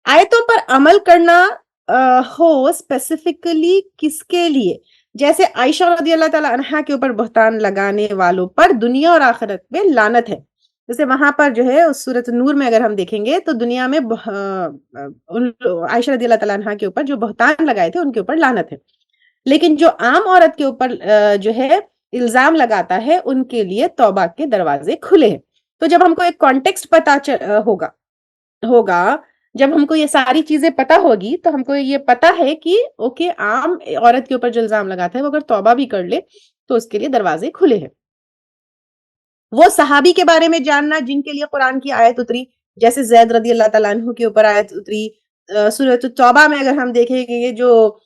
آیتوں پر عمل کرنا ہو اسپیسیفکلی کس کے لیے, جیسے عائشہ رضی اللہ تعالیٰ عنہا کے اوپر بہتان لگانے والوں پر دنیا اور آخرت میں لعنت ہے. جیسے وہاں پر جو ہے اس سورۃ نور میں اگر ہم دیکھیں گے تو دنیا میں عائشہ رضی اللہ تعالیٰ عنہا کے اوپر جو بہتان لگائے تھے ان کے اوپر لعنت ہے, لیکن جو عام عورت کے اوپر جو ہے الزام لگاتا ہے ان کے لیے توبہ کے دروازے کھلے ہیں. تو جب ہم کو ایک کانٹیکسٹ پتا ہوگا, جب ہم کو یہ ساری چیزیں پتا ہوگی تو ہم کو یہ پتا ہے کہ اوکے, عام عورت کے اوپر جو الزام لگاتا ہے وہ اگر توبہ بھی کر لے تو اس کے لیے دروازے کھلے ہیں. وہ صحابی کے بارے میں جاننا جن کے لیے قرآن کی آیت اتری, جیسے زید رضی اللہ تعالیٰ عنہ کے اوپر آیت اتری. سورۃ التوبہ میں اگر ہم دیکھیں کہ یہ جو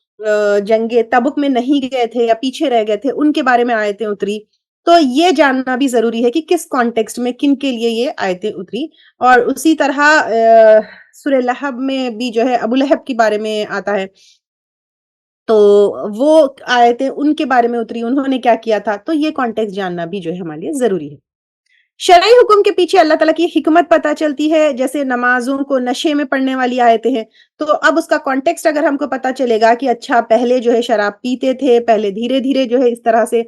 جنگ تبک میں نہیں گئے تھے یا پیچھے رہ گئے تھے, ان کے بارے میں آیتیں اتری. تو یہ جاننا بھی ضروری ہے کہ کس کانٹیکسٹ میں کن کے لیے یہ آیتیں اتری. اور اسی طرح سورہ لہب میں بھی جو ہے ابو لہب کے بارے میں آتا ہے, تو وہ آیتیں ان کے بارے میں اتری, انہوں نے کیا کیا تھا. تو یہ کانٹیکسٹ جاننا بھی جو ہے ہمارے لیے ضروری ہے. شرعی حکم کے پیچھے اللہ تعالیٰ کی حکمت پتہ چلتی ہے, جیسے نمازوں کو نشے میں پڑھنے والی آیتیں ہیں, تو اب اس کا کانٹیکسٹ اگر ہم کو پتہ چلے گا کہ اچھا پہلے جو ہے شراب پیتے تھے, پہلے دھیرے دھیرے جو ہے اس طرح سے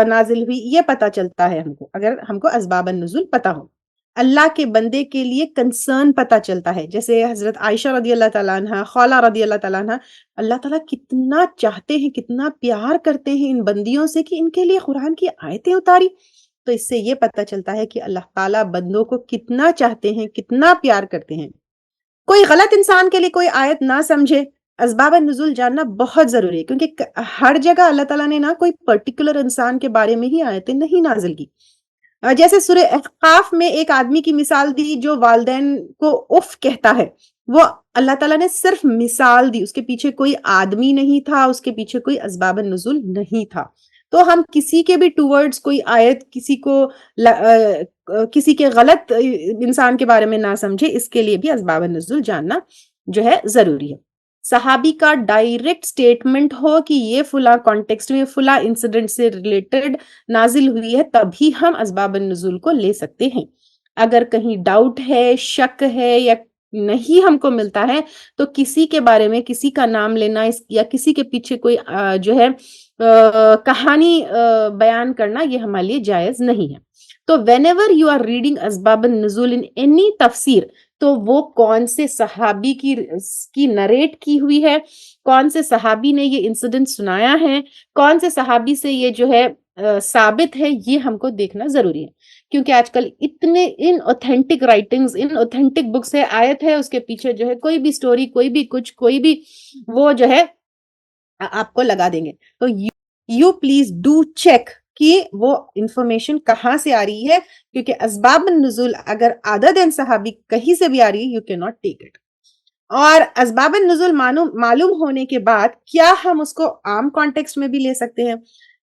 نازل ہوئی, یہ پتہ چلتا ہے ہم کو اگر ہم کو اسباب النزول پتہ ہو. اللہ کے بندے کے لیے کنسرن پتہ چلتا ہے, جیسے حضرت عائشہ رضی اللہ تعالیٰ عنہ, خولا رضی اللہ تعالیٰ عنہ, اللہ تعالیٰ کتنا چاہتے ہیں, کتنا پیار کرتے ہیں ان بندیوں سے کہ ان کے لیے قرآن کی آیتیں اتاری. تو اس سے یہ پتہ چلتا ہے کہ اللہ تعالیٰ بندوں کو کتنا چاہتے ہیں, کتنا پیار کرتے ہیں. کوئی غلط انسان کے لیے کوئی آیت نہ سمجھے, اسباب النزول جاننا بہت ضروری ہے, کیونکہ ہر جگہ اللہ تعالیٰ نے نا کوئی پرٹیکولر انسان کے بارے میں ہی آیتیں نہیں نازل کی. جیسے سورہ احقاف میں ایک آدمی کی مثال دی جو والدین کو اف کہتا ہے, وہ اللہ تعالیٰ نے صرف مثال دی, اس کے پیچھے کوئی آدمی نہیں تھا, اس کے پیچھے کوئی اسباب النزول نہیں تھا. تو ہم کسی کے بھی ٹورڈز کوئی آیت کسی کے غلط انسان کے بارے میں نہ سمجھے، اس کے لیے بھی اسباب النزول جاننا جو ہے ضروری ہے. صحابی کا ڈائریکٹ سٹیٹمنٹ ہو کہ یہ فلاں کانٹیکسٹ میں فلاں انسیڈنٹ سے ریلیٹڈ نازل ہوئی ہے، تبھی ہم اسباب النزول کو لے سکتے ہیں. اگر کہیں ڈاؤٹ ہے، شک ہے یا نہیں ہم کو ملتا ہے، تو کسی کے بارے میں کسی کا نام لینا یا کسی کے پیچھے کوئی جو ہے کہانی بیان کرنا یہ ہمارے لیے جائز نہیں ہے. تو whenever you are reading اسباب النزول ان اینی تفسیر، تو وہ کون سے صحابی کی نریٹ کی ہوئی ہے، کون سے صحابی نے یہ انسیڈنٹ سنایا ہے، کون سے صحابی سے یہ جو ہے ثابت ہے، یہ ہم کو دیکھنا ضروری ہے. کیونکہ آج کل اتنے ان اوتھینٹک رائٹنگز، ان اوتھینٹک بکس ہے، آیت ہے، اس کے پیچھے جو ہے کوئی بھی سٹوری، کوئی بھی کچھ، کوئی بھی وہ جو ہے آپ کو لگا دیں گے. تو یو پلیز ڈو چیک کہ وہ انفارمیشن کہاں سے آ رہی ہے، کیونکہ اسباب النزول اگر عدد صحابی کہیں سے بھی آ رہی ہے، یو کی ناٹ ٹیک اٹ. اور اسباب النزول معلوم ہونے کے بعد کیا ہم اس کو عام کانٹیکسٹ میں بھی لے سکتے ہیں؟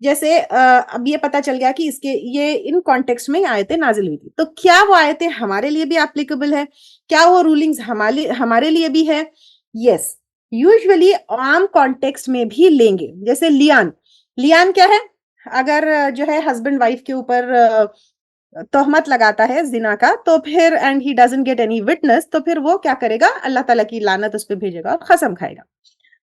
جیسے اب یہ پتا چل گیا کہ یہ ان کانٹیکسٹ میں آیتیں نازل ہوئی تھی، تو کیا وہ آیتیں ہمارے لیے بھی اپلیکیبل ہے؟ کیا وہ رولنگز ہمارے لیے بھی ہے؟ یس، یوزولی عام کانٹیکسٹ میں بھی لیں گے. جیسے لیان کیا ہے؟ اگر جو ہے ہسبینڈ وائف کے اوپر تہمت لگاتا ہے زنا کا، تو پھر and he doesn't get any witness, تو پھر وہ کیا کرے گا؟ اللہ تعالیٰ کی لعنت اس پہ بھیجے گا اور قسم کھائے گا.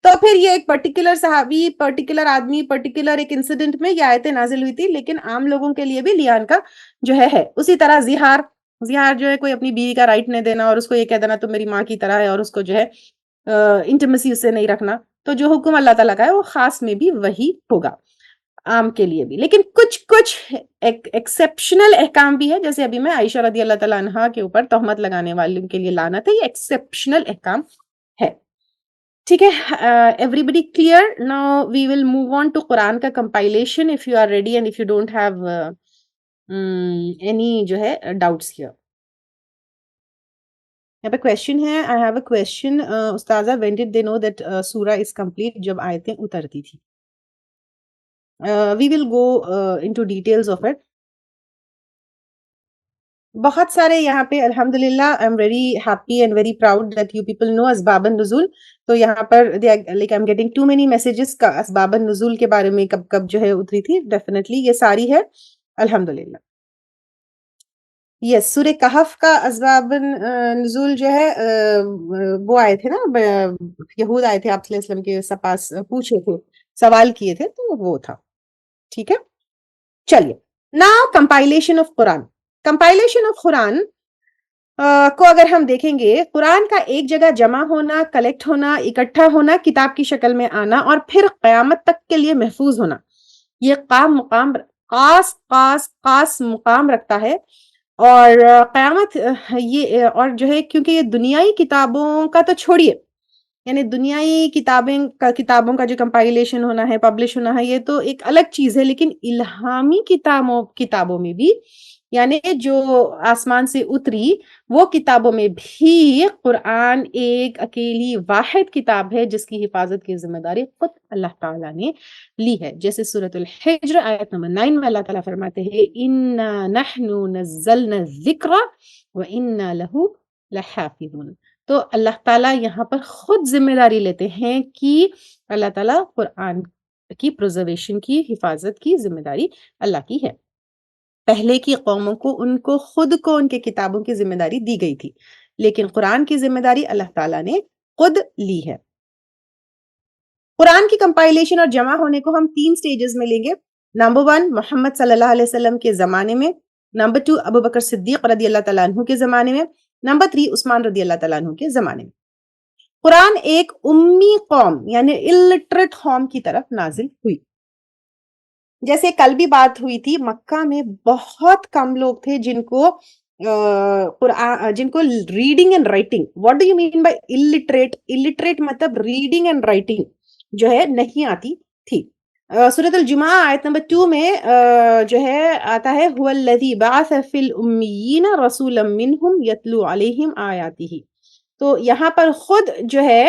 تو پھر یہ ایک پرٹیکولر صحابی، پرٹیکولر آدمی، پرٹیکولر ایک انسیڈنٹ میں یہ آیتیں نازل ہوئی تھی، لیکن عام لوگوں کے لیے بھی لیان کا جو ہے. اسی طرح زہار جو ہے کوئی اپنی بیوی کا رائٹ نہیں دینا اور اس کو یہ کہہ دینا تو میری ماں کی طرح ہے، اور اس کو جو ہے انٹیمیسی اس سے نہیں رکھنا. تو جو حکم اللہ تعالیٰ کا ہے وہ خاص میں بھی وہی ہوگا، عام کے لیے بھی. لیکن کچھ ایکسیپشنل احکام بھی ہے، جیسے ابھی میں عائشہ رضی اللہ تعالیٰ عنہا کے اوپر تہمت لگانے والوں کے لیے لعنت ہے، یہ ایکسیپشنل احکام ہے. ٹھیک ہے، everybody clear? Now we will move on to قرآن کا compilation if you are ready and if you don't have any جو ہے doubts here. یہاں پہ question ہے. I have a question. استاذہ, when did they know that surah is complete؟ جب آیتیں اترتی تھی. We will go into details of it. بہت سارے یہاں پہ الحمدللہ I am very happy and very proud that you people know asbab alnuzul. تو یہاں پر like I am getting too many messages کا اسباب النزول کے بارے میں کب جو ہے اتری تھی. ڈیفینیٹلی یہ ساری ہے الحمدللہ. یس، سورہ کہف کا اسباب نزول جو ہے وہ آئے تھے نا، یہود آئے تھے آپ صلی اللہ علیہ وسلم کے پاس، پوچھے تھے، سوال کیے تھے، تو وہ تھا. ٹھیک ہے، چلیے. Now compilation of Quran. Compilation of Quran کو اگر ہم دیکھیں گے، قرآن کا ایک جگہ جمع ہونا، کلیکٹ ہونا، اکٹھا ہونا، کتاب کی شکل میں آنا، اور پھر قیامت تک کے لیے محفوظ ہونا، یہ مقام خاص مقام رکھتا ہے. اور قیامت یہ اور جو ہے، کیونکہ یہ دنیائی کتابوں کا تو چھوڑیے، یعنی دنیائی کتابوں کا جو کمپائلیشن ہونا ہے، پبلش ہونا ہے، یہ تو ایک الگ چیز ہے. لیکن الہامی کتابوں میں بھی، یعنی جو آسمان سے اتری وہ کتابوں میں بھی قرآن ایک اکیلی واحد کتاب ہے جس کی حفاظت کی ذمہ داری خود اللہ تعالیٰ نے لی ہے. جیسے سورۃ الحجر آیت نمبر 9 میں اللہ تعالیٰ فرماتے ہیں اِنَّا نَحْنُ نَزَّلْنَا الذِّكْرَ وَإِنَّا لَهُ لَحَافِظُونَ. تو اللہ تعالیٰ یہاں پر خود ذمہ داری لیتے ہیں کہ اللہ تعالیٰ قرآن کی پرزرویشن کی، حفاظت کی ذمہ داری اللہ کی ہے. پہلے کی قوموں کو خود کو ان کے کتابوں کی ذمہ داری دی گئی تھی، لیکن قرآن کی ذمہ داری اللہ تعالیٰ نے خود لی ہے. قرآن کی کمپائلیشن اور جمع ہونے کو ہم 3 سٹیجز میں لیں گے. نمبر 1 محمد صلی اللہ علیہ وسلم کے زمانے میں. نمبر 2 ابو بکر صدیق رضی اللہ تعالیٰ عنہ کے زمانے میں. نمبر 3 عثمان رضی اللہ تعالیٰ عنہ کے زمانے میں. قرآن ایک امی قوم یعنی الٹریٹ قوم کی طرف نازل ہوئی. جیسے کل بھی بات ہوئی تھی، مکہ میں بہت کم لوگ تھے جن کو reading and writing, what do you mean by illiterate مطلب ریڈنگ اینڈ رائٹنگ جو ہے نہیں آتی تھی. سورۃ الجمعہ آیت نمبر 2 میں جو ہے آتا ہے هو الذی بعث فی الامیین رسولا منہم یتلو علیہم آیاتہ. تو یہاں پر خود جو ہے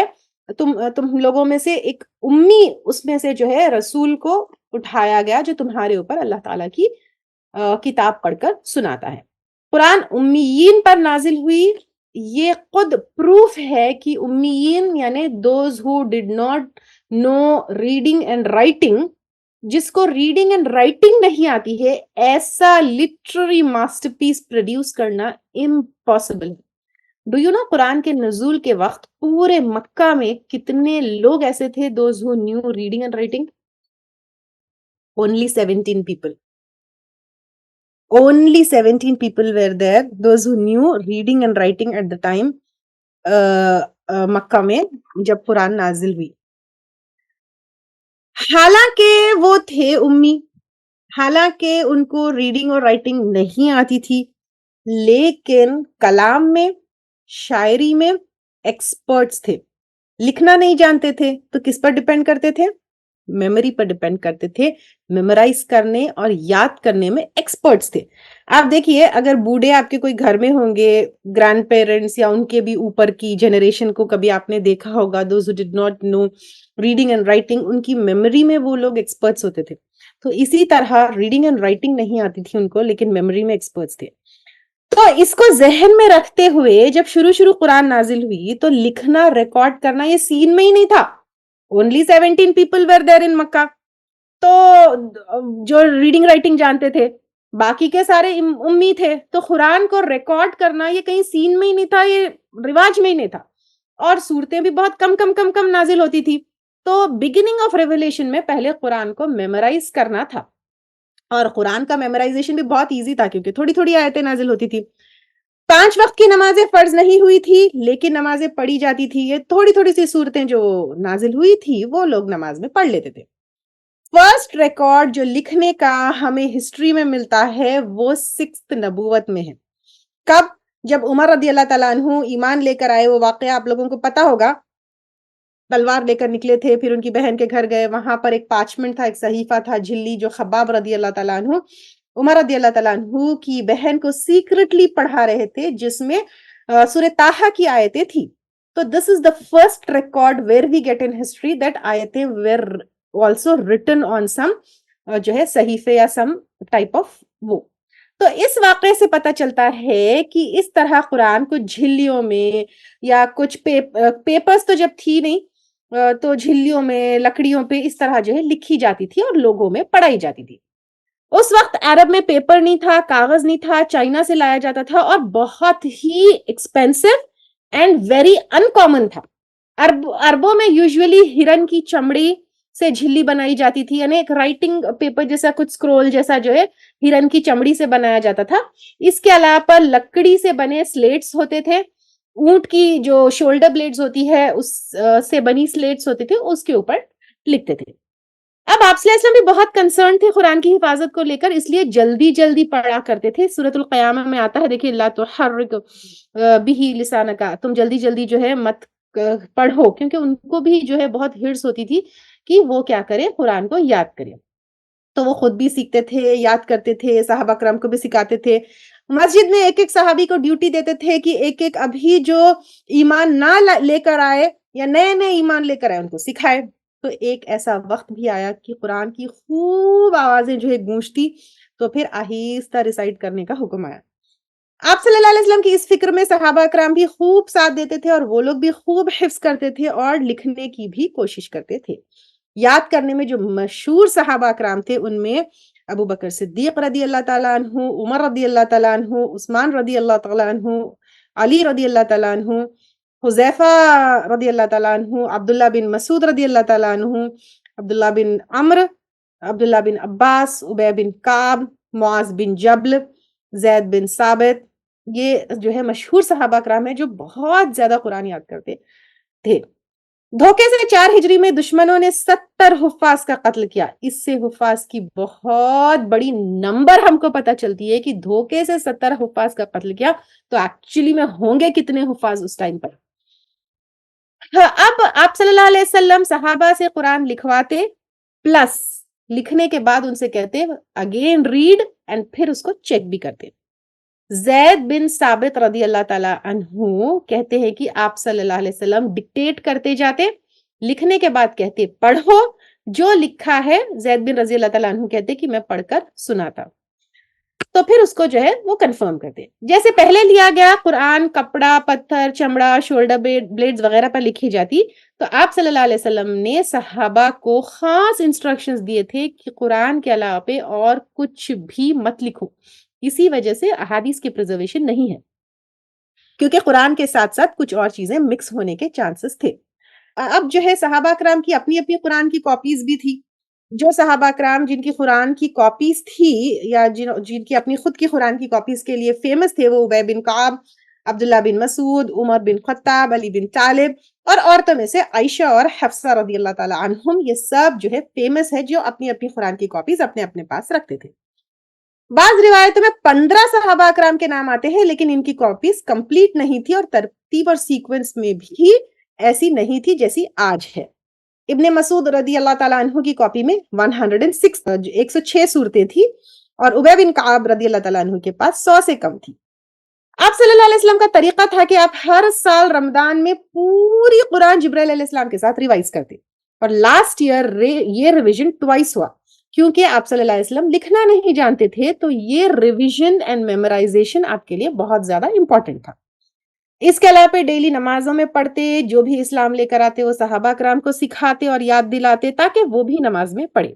تم لوگوں میں سے ایک امی اس میں سے جو ہے رسول کو اٹھایا گیا جو تمہارے اوپر اللہ تعالیٰ کی کتاب پڑھ کر سناتا ہے. قرآن امیین پر نازل ہوئی، یہ خود پروف ہے کہ امیین یعنی those who did not know reading and writing, جس کو ریڈنگ اینڈ رائٹنگ نہیں آتی ہے، ایسا لٹرری ماسٹر پیس پروڈیوس کرنا امپاسبل ہے. ڈو یو نو قرآن کے نزول کے وقت پورے مکہ میں کتنے لوگ ایسے تھے those who new reading and writing? Only 17 people. Only 17 people were there, those who knew reading and writing at the time مکہ میں جب قرآن نازل ہوئی. حالانکہ وہ تھے امی، حالانکہ ان کو ریڈنگ اور رائٹنگ نہیں آتی تھی، لیکن کلام میں، شاعری میں ایکسپرٹس تھے. لکھنا نہیں جانتے تھے تو کس پر ڈیپینڈ کرتے تھے؟ میموری پر ڈیپینڈ کرتے تھے. میمورائز کرنے اور یاد کرنے میں ایکسپرٹس تھے. آپ دیکھیے اگر بوڑھے آپ کے کوئی گھر میں ہوں گے، گرینڈ پیرنٹس یا ان کے بھی اوپر کی جنریشن کو کبھی آپ نے دیکھا ہوگا، those who did not know reading and writing, ان کی میموری میں وہ لوگ ایکسپرٹس ہوتے تھے. تو اسی طرح ریڈنگ اینڈ رائٹنگ نہیں آتی تھی ان کو، لیکن میموری میں ایکسپرٹس تھے. تو اس کو ذہن میں رکھتے ہوئے جب شروع قرآن نازل ہوئی تو لکھنا، ریکارڈ کرنا یہ سین میں ہی نہیں تھا. Only 17 people were there in مکہ. تو جو ریڈنگ رائٹنگ جانتے تھے، باقی کے سارے امی تھے، تو قرآن کو ریکارڈ کرنا یہ کہیں سین میں ہی نہیں تھا، یہ رواج میں ہی نہیں تھا. اور صورتیں بھی بہت کم نازل ہوتی تھی. تو بگننگ آف ریولیشن میں پہلے قرآن کو میمورائز کرنا تھا. اور قرآن کا میمورائزیشن بھی بہت ایزی تھا کیونکہ تھوڑی آیتیں نازل ہوتی تھی. 5 وقت کی نمازیں فرض نہیں ہوئی تھی لیکن نمازیں پڑھی جاتی تھی. یہ تھوڑی سی صورتیں جو نازل ہوئی تھی وہ لوگ نماز میں پڑھ لیتے تھے. فرسٹ ریکارڈ جو لکھنے کا ہمیں ہسٹری میں ملتا ہے وہ 6th نبوت میں ہے. کب؟ جب عمر رضی اللہ تعالیٰ عنہ ایمان لے کر آئے. وہ واقعہ آپ لوگوں کو پتا ہوگا. تلوار لے کر نکلے تھے، پھر ان کی بہن کے گھر گئے، وہاں پر ایک پارچمنٹ تھا، ایک صحیفہ تھا، جھلی، جو خباب رضی اللہ تعالیٰ عنہ عمر رضی اللہ تعالیٰ عنہ کی بہن کو سیکرٹلی پڑھا رہے تھے، جس میں سورہ طٰہٰ کی آیتیں تھی. تو this is the first record where we get in history that آیتیں ویر آلسو ریٹن آن سم جو ہے صحیفے یا سم ٹائپ آف وہ. تو اس واقعے سے پتہ چلتا ہے کہ اس طرح قرآن کو جھلیوں میں یا کچھ پیپرز تو جب تھی نہیں تو جھلیوں میں، لکڑیوں پہ اس طرح جو ہے لکھی جاتی تھی اور لوگوں میں پڑھائی جاتی تھی. اس وقت عرب میں پیپر نہیں تھا، کاغذ نہیں تھا، چائنا سے لایا جاتا تھا اور بہت ہی ایکسپینسو اینڈ ویری انکامن تھا. عربوں میں یوزولی ہرن کی چمڑی سے جھلی بنائی جاتی تھی، یعنی ایک رائٹنگ پیپر جیسا، کچھ اسکرول جیسا جو ہے ہرن کی چمڑی سے بنایا جاتا تھا. اس کے علاوہ لکڑی سے بنے سلیٹس ہوتے تھے، اونٹ کی جو شولڈر بلیڈز ہوتی ہے اس سے بنی سلیٹس ہوتے تھے، اس کے اوپر لکھتے تھے. اب آپ صلی اللہ علیہ وسلم بھی بہت کنسرن تھے قرآن کی حفاظت کو لے کر، اس لیے جلدی پڑھا کرتے تھے. سورۃ القیامہ میں آتا ہے، دیکھیے لا تحرک بہ لسانک، تم جلدی جو ہے مت پڑھو، کیونکہ ان کو بھی جو ہے بہت ہرس ہوتی تھی کہ وہ کیا کریں، قرآن کو یاد کریں. تو وہ خود بھی سیکھتے تھے، یاد کرتے تھے، صحابہ کرام کو بھی سکھاتے تھے. مسجد میں ایک صحابی کو ڈیوٹی دیتے تھے کہ ایک ابھی جو ایمان نہ لے کر آئے یا نئے ایمان لے کر آئے ان کو سکھائے. تو ایک ایسا وقت بھی آیا کہ قرآن کی خوب آوازیں جو ہے گونجتی، تو پھر آہستہ ریسائٹ کرنے کا حکم آیا. آپ صلی اللہ علیہ وسلم کی اس فکر میں صحابہ کرام بھی خوب ساتھ دیتے تھے اور وہ لوگ بھی خوب حفظ کرتے تھے اور لکھنے کی بھی کوشش کرتے تھے. یاد کرنے میں جو مشہور صحابہ کرام تھے ان میں ابو بکر صدیق رضی اللہ تعالیٰ عنہ، عمر رضی اللہ تعالیٰ عنہ، عثمان رضی اللہ تعالیٰ عنہ، علی رضی اللہ تعالیٰ عنہ، حذیفہ رضی اللہ تعالیٰ عنہ، عبداللہ بن مسعود رضی اللہ تعالیٰ عنہ، عبداللہ بن عمر، عبداللہ بن عباس، ابی بن کعب، معاذ بن جبل، زید بن ثابت. یہ جو ہے مشہور صحابہ کرام ہیں جو بہت زیادہ قرآن یاد کرتے تھے. دھوکے سے 4 ہجری میں دشمنوں نے 70 حفاظ کا قتل کیا. اس سے حفاظ کی بہت بڑی نمبر ہم کو پتہ چلتی ہے کہ دھوکے سے 70 حفاظ کا قتل کیا، تو ایکچولی میں ہوں گے کتنے حفاظ اس ٹائم پر. اب آپ صلی اللہ علیہ وسلم صحابہ سے قرآن لکھواتے، پلس لکھنے کے بعد ان سے کہتے اگین ریڈ، اینڈ پھر اس کو چیک بھی کرتے. زید بن ثابت رضی اللہ تعالیٰ عنہ کہتے ہیں کہ آپ صلی اللہ علیہ وسلم ڈکٹیٹ کرتے جاتے، لکھنے کے بعد کہتے پڑھو، جو لکھا ہے زید بن رضی اللہ تعالیٰ عنہ کہتے کہ میں پڑھ کر سناتا، تو پھر اس کو جو ہے وہ کنفرم کرتے. جیسے پہلے لیا گیا قرآن کپڑا، پتھر، چمڑا، شولڈر بلیڈز وغیرہ پر لکھی جاتی، تو آپ صلی اللہ علیہ وسلم نے صحابہ کو خاص انسٹرکشنز دیے تھے کہ قرآن کے علاوہ پہ اور کچھ بھی مت لکھو. اسی وجہ سے احادیث کی پرزرویشن نہیں ہے، کیونکہ قرآن کے ساتھ ساتھ کچھ اور چیزیں مکس ہونے کے چانسز تھے. اب جو ہے صحابہ کرام کی اپنی اپنی قرآن کی کاپیز بھی تھی. جو صحابہ کرام جن کی قرآن کی کاپیز تھی یا جن کی اپنی خود کی قرآن کی کاپیز کے لیے فیمس تھے، وہ ابی بن کعب، عبداللہ بن مسعود، عمر بن خطاب، علی بن طالب، اور عورتوں میں سے عائشہ اور حفصہ رضی اللہ تعالی عنہم، یہ سب جو ہے فیمس ہے جو اپنی اپنی قرآن کی کاپیز اپنے اپنے پاس رکھتے تھے. بعض روایتوں میں 15 صحابہ اکرام کے نام آتے ہیں، لیکن ان کی کاپیز کمپلیٹ نہیں تھی اور ترتیب اور سیکوینس میں بھی ایسی نہیں تھی جیسی آج ہے. ابن مسعود رضی اللہ تعالیٰ عنہ کی کاپی میں 106 صورتیں تھی، اور ابی بن کعب رضی اللہ تعالیٰ عنہ کے پاس 100 سے کم تھی. آپ صلی اللہ علیہ وسلم کا طریقہ تھا کہ آپ ہر سال رمضان میں پوری قرآن جبرائیل علیہ السلام کے ساتھ ریوائز کرتے، اور لاسٹ ایئر یہ ریویژن ٹوائس ہوا، کیونکہ آپ صلی اللہ علیہ وسلم لکھنا نہیں جانتے تھے، تو یہ ریویژن اینڈ میمورائزیشن آپ کے لیے بہت زیادہ امپورٹنٹ تھا. اس کے علاوہ پہ ڈیلی نمازوں میں پڑھتے، جو بھی اسلام لے کر آتے وہ صحابہ کرام کو سکھاتے اور یاد دلاتے تاکہ وہ بھی نماز میں پڑھے.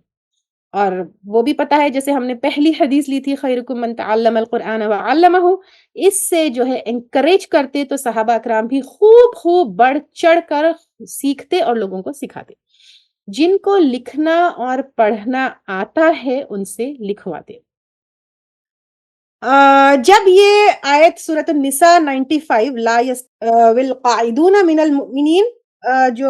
اور وہ بھی پتہ ہے، جیسے ہم نے پہلی حدیث لی تھی خیرکم من تعلم القرآن وعلمہ، اس سے جو ہے انکریج کرتے تو صحابہ کرام بھی خوب بڑھ چڑھ کر سیکھتے اور لوگوں کو سکھاتے. جن کو لکھنا اور پڑھنا آتا ہے ان سے لکھواتے. جب یہ آیت سورۃ النساء 95 لا والقاعدون من المؤمنین، جو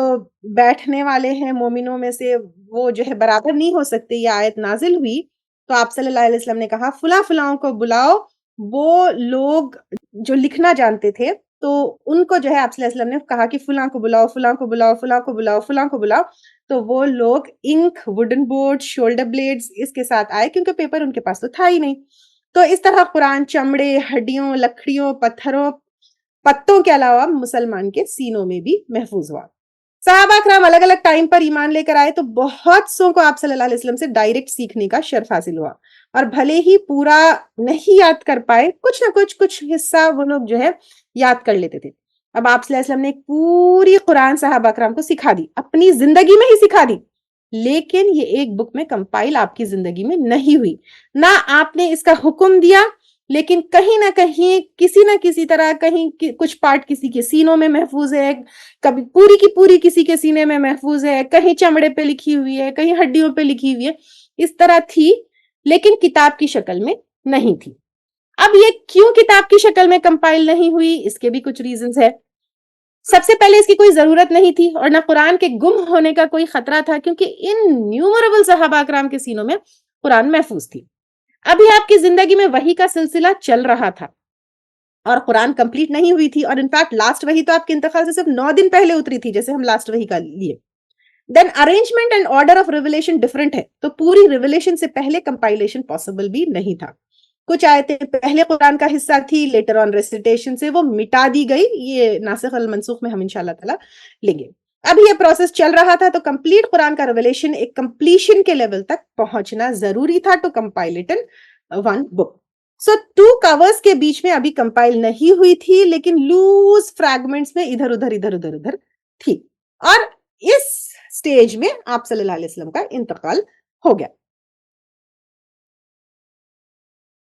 بیٹھنے والے ہیں مومنوں میں سے وہ جو ہے برابر نہیں ہو سکتے، یہ آیت نازل ہوئی تو آپ صلی اللہ علیہ وسلم نے کہا فلاں کو بلاؤ. وہ لوگ جو لکھنا جانتے تھے تو ان کو جو ہے آپ صلی اللہ علیہ وسلم نے کہا کہ فلاں کو بلاؤ، فلاں کو بلاؤ، فلاں کو بلاؤ، فلاں کو بلاؤ. تو وہ لوگ انک، ووڈن بورڈ، شولڈر بلیڈز اس کے ساتھ آئے، کیونکہ پیپر ان کے پاس تو تھا ہی نہیں. تو اس طرح قرآن چمڑے، ہڈیوں، لکڑیوں، پتھروں، پتوں کے علاوہ مسلمان کے سینوں میں بھی محفوظ ہوا. صحابہ کرام الگ الگ ٹائم پر ایمان لے کر آئے، تو بہت سو کو آپ صلی اللہ علیہ وسلم سے ڈائریکٹ سیکھنے کا شرف حاصل ہوا، اور بھلے ہی پورا نہیں یاد کر پائے، کچھ نہ کچھ حصہ وہ لوگ جو ہے یاد کر لیتے تھے. اب آپ صلی اللہ علیہ وسلم نے ایک پوری قرآن صحابہ کرام کو سکھا دی، اپنی زندگی میں ہی سکھا دی، لیکن یہ ایک بک میں کمپائل آپ کی زندگی میں نہیں ہوئی. نہ آپ نے اس کا حکم دیا، لیکن کہیں نہ کہیں کسی نہ کسی طرح کہیں کچھ پارٹ کسی کے سینوں میں محفوظ ہے، کبھی پوری کی پوری کسی کے سینے میں محفوظ ہے، کہیں چمڑے پہ لکھی ہوئی ہے، کہیں ہڈیوں پہ لکھی ہوئی ہے. اس طرح تھی، لیکن کتاب کی شکل میں نہیں تھی. اب یہ کیوں کتاب کی شکل میں کمپائل نہیں ہوئی، اس کے بھی کچھ ریزنز ہے. سب سے پہلے اس کی کوئی ضرورت نہیں تھی، اور نہ قرآن کے گم ہونے کا کوئی خطرہ تھا، کیونکہ ان نیومریبل صحابہ اکرام کے سینوں میں قرآن محفوظ تھی. ابھی آپ کی زندگی میں وحی کا سلسلہ چل رہا تھا اور قرآن کمپلیٹ نہیں ہوئی تھی، اور انفیکٹ لاسٹ وحی تو آپ کے انتقال سے صرف 9 دن پہلے اتری تھی، جیسے ہم لاسٹ وحی کا لیے. Then arrangement and order of revelation different ہے، تو پوری ریویلیشن سے پہلے کمپائلیشن پاسبل بھی نہیں تھا. کچھ آیتیں پہلے قرآن کا حصہ تھی، لیٹر آن ریسیٹیشن سے وہ مٹا دی گئی. یہ ناسخ المنسوخ میں ہم انشاءاللہ تعالی لیں گے. اب یہ پروسیس چل رہا تھا، تو کمپلیٹ قرآن کا ریویلیشن ایک کمپلیشن کے لیول تک پہنچنا ضروری تھا to compile it in one book. So 2 covers کے بیچ میں ابھی کمپائل نہیں ہوئی تھی، لیکن لوز فریگمنٹس میں ادھر ادھر تھی، اور اس سٹیج میں آپ صلی اللہ علیہ وسلم کا انتقال ہو گیا.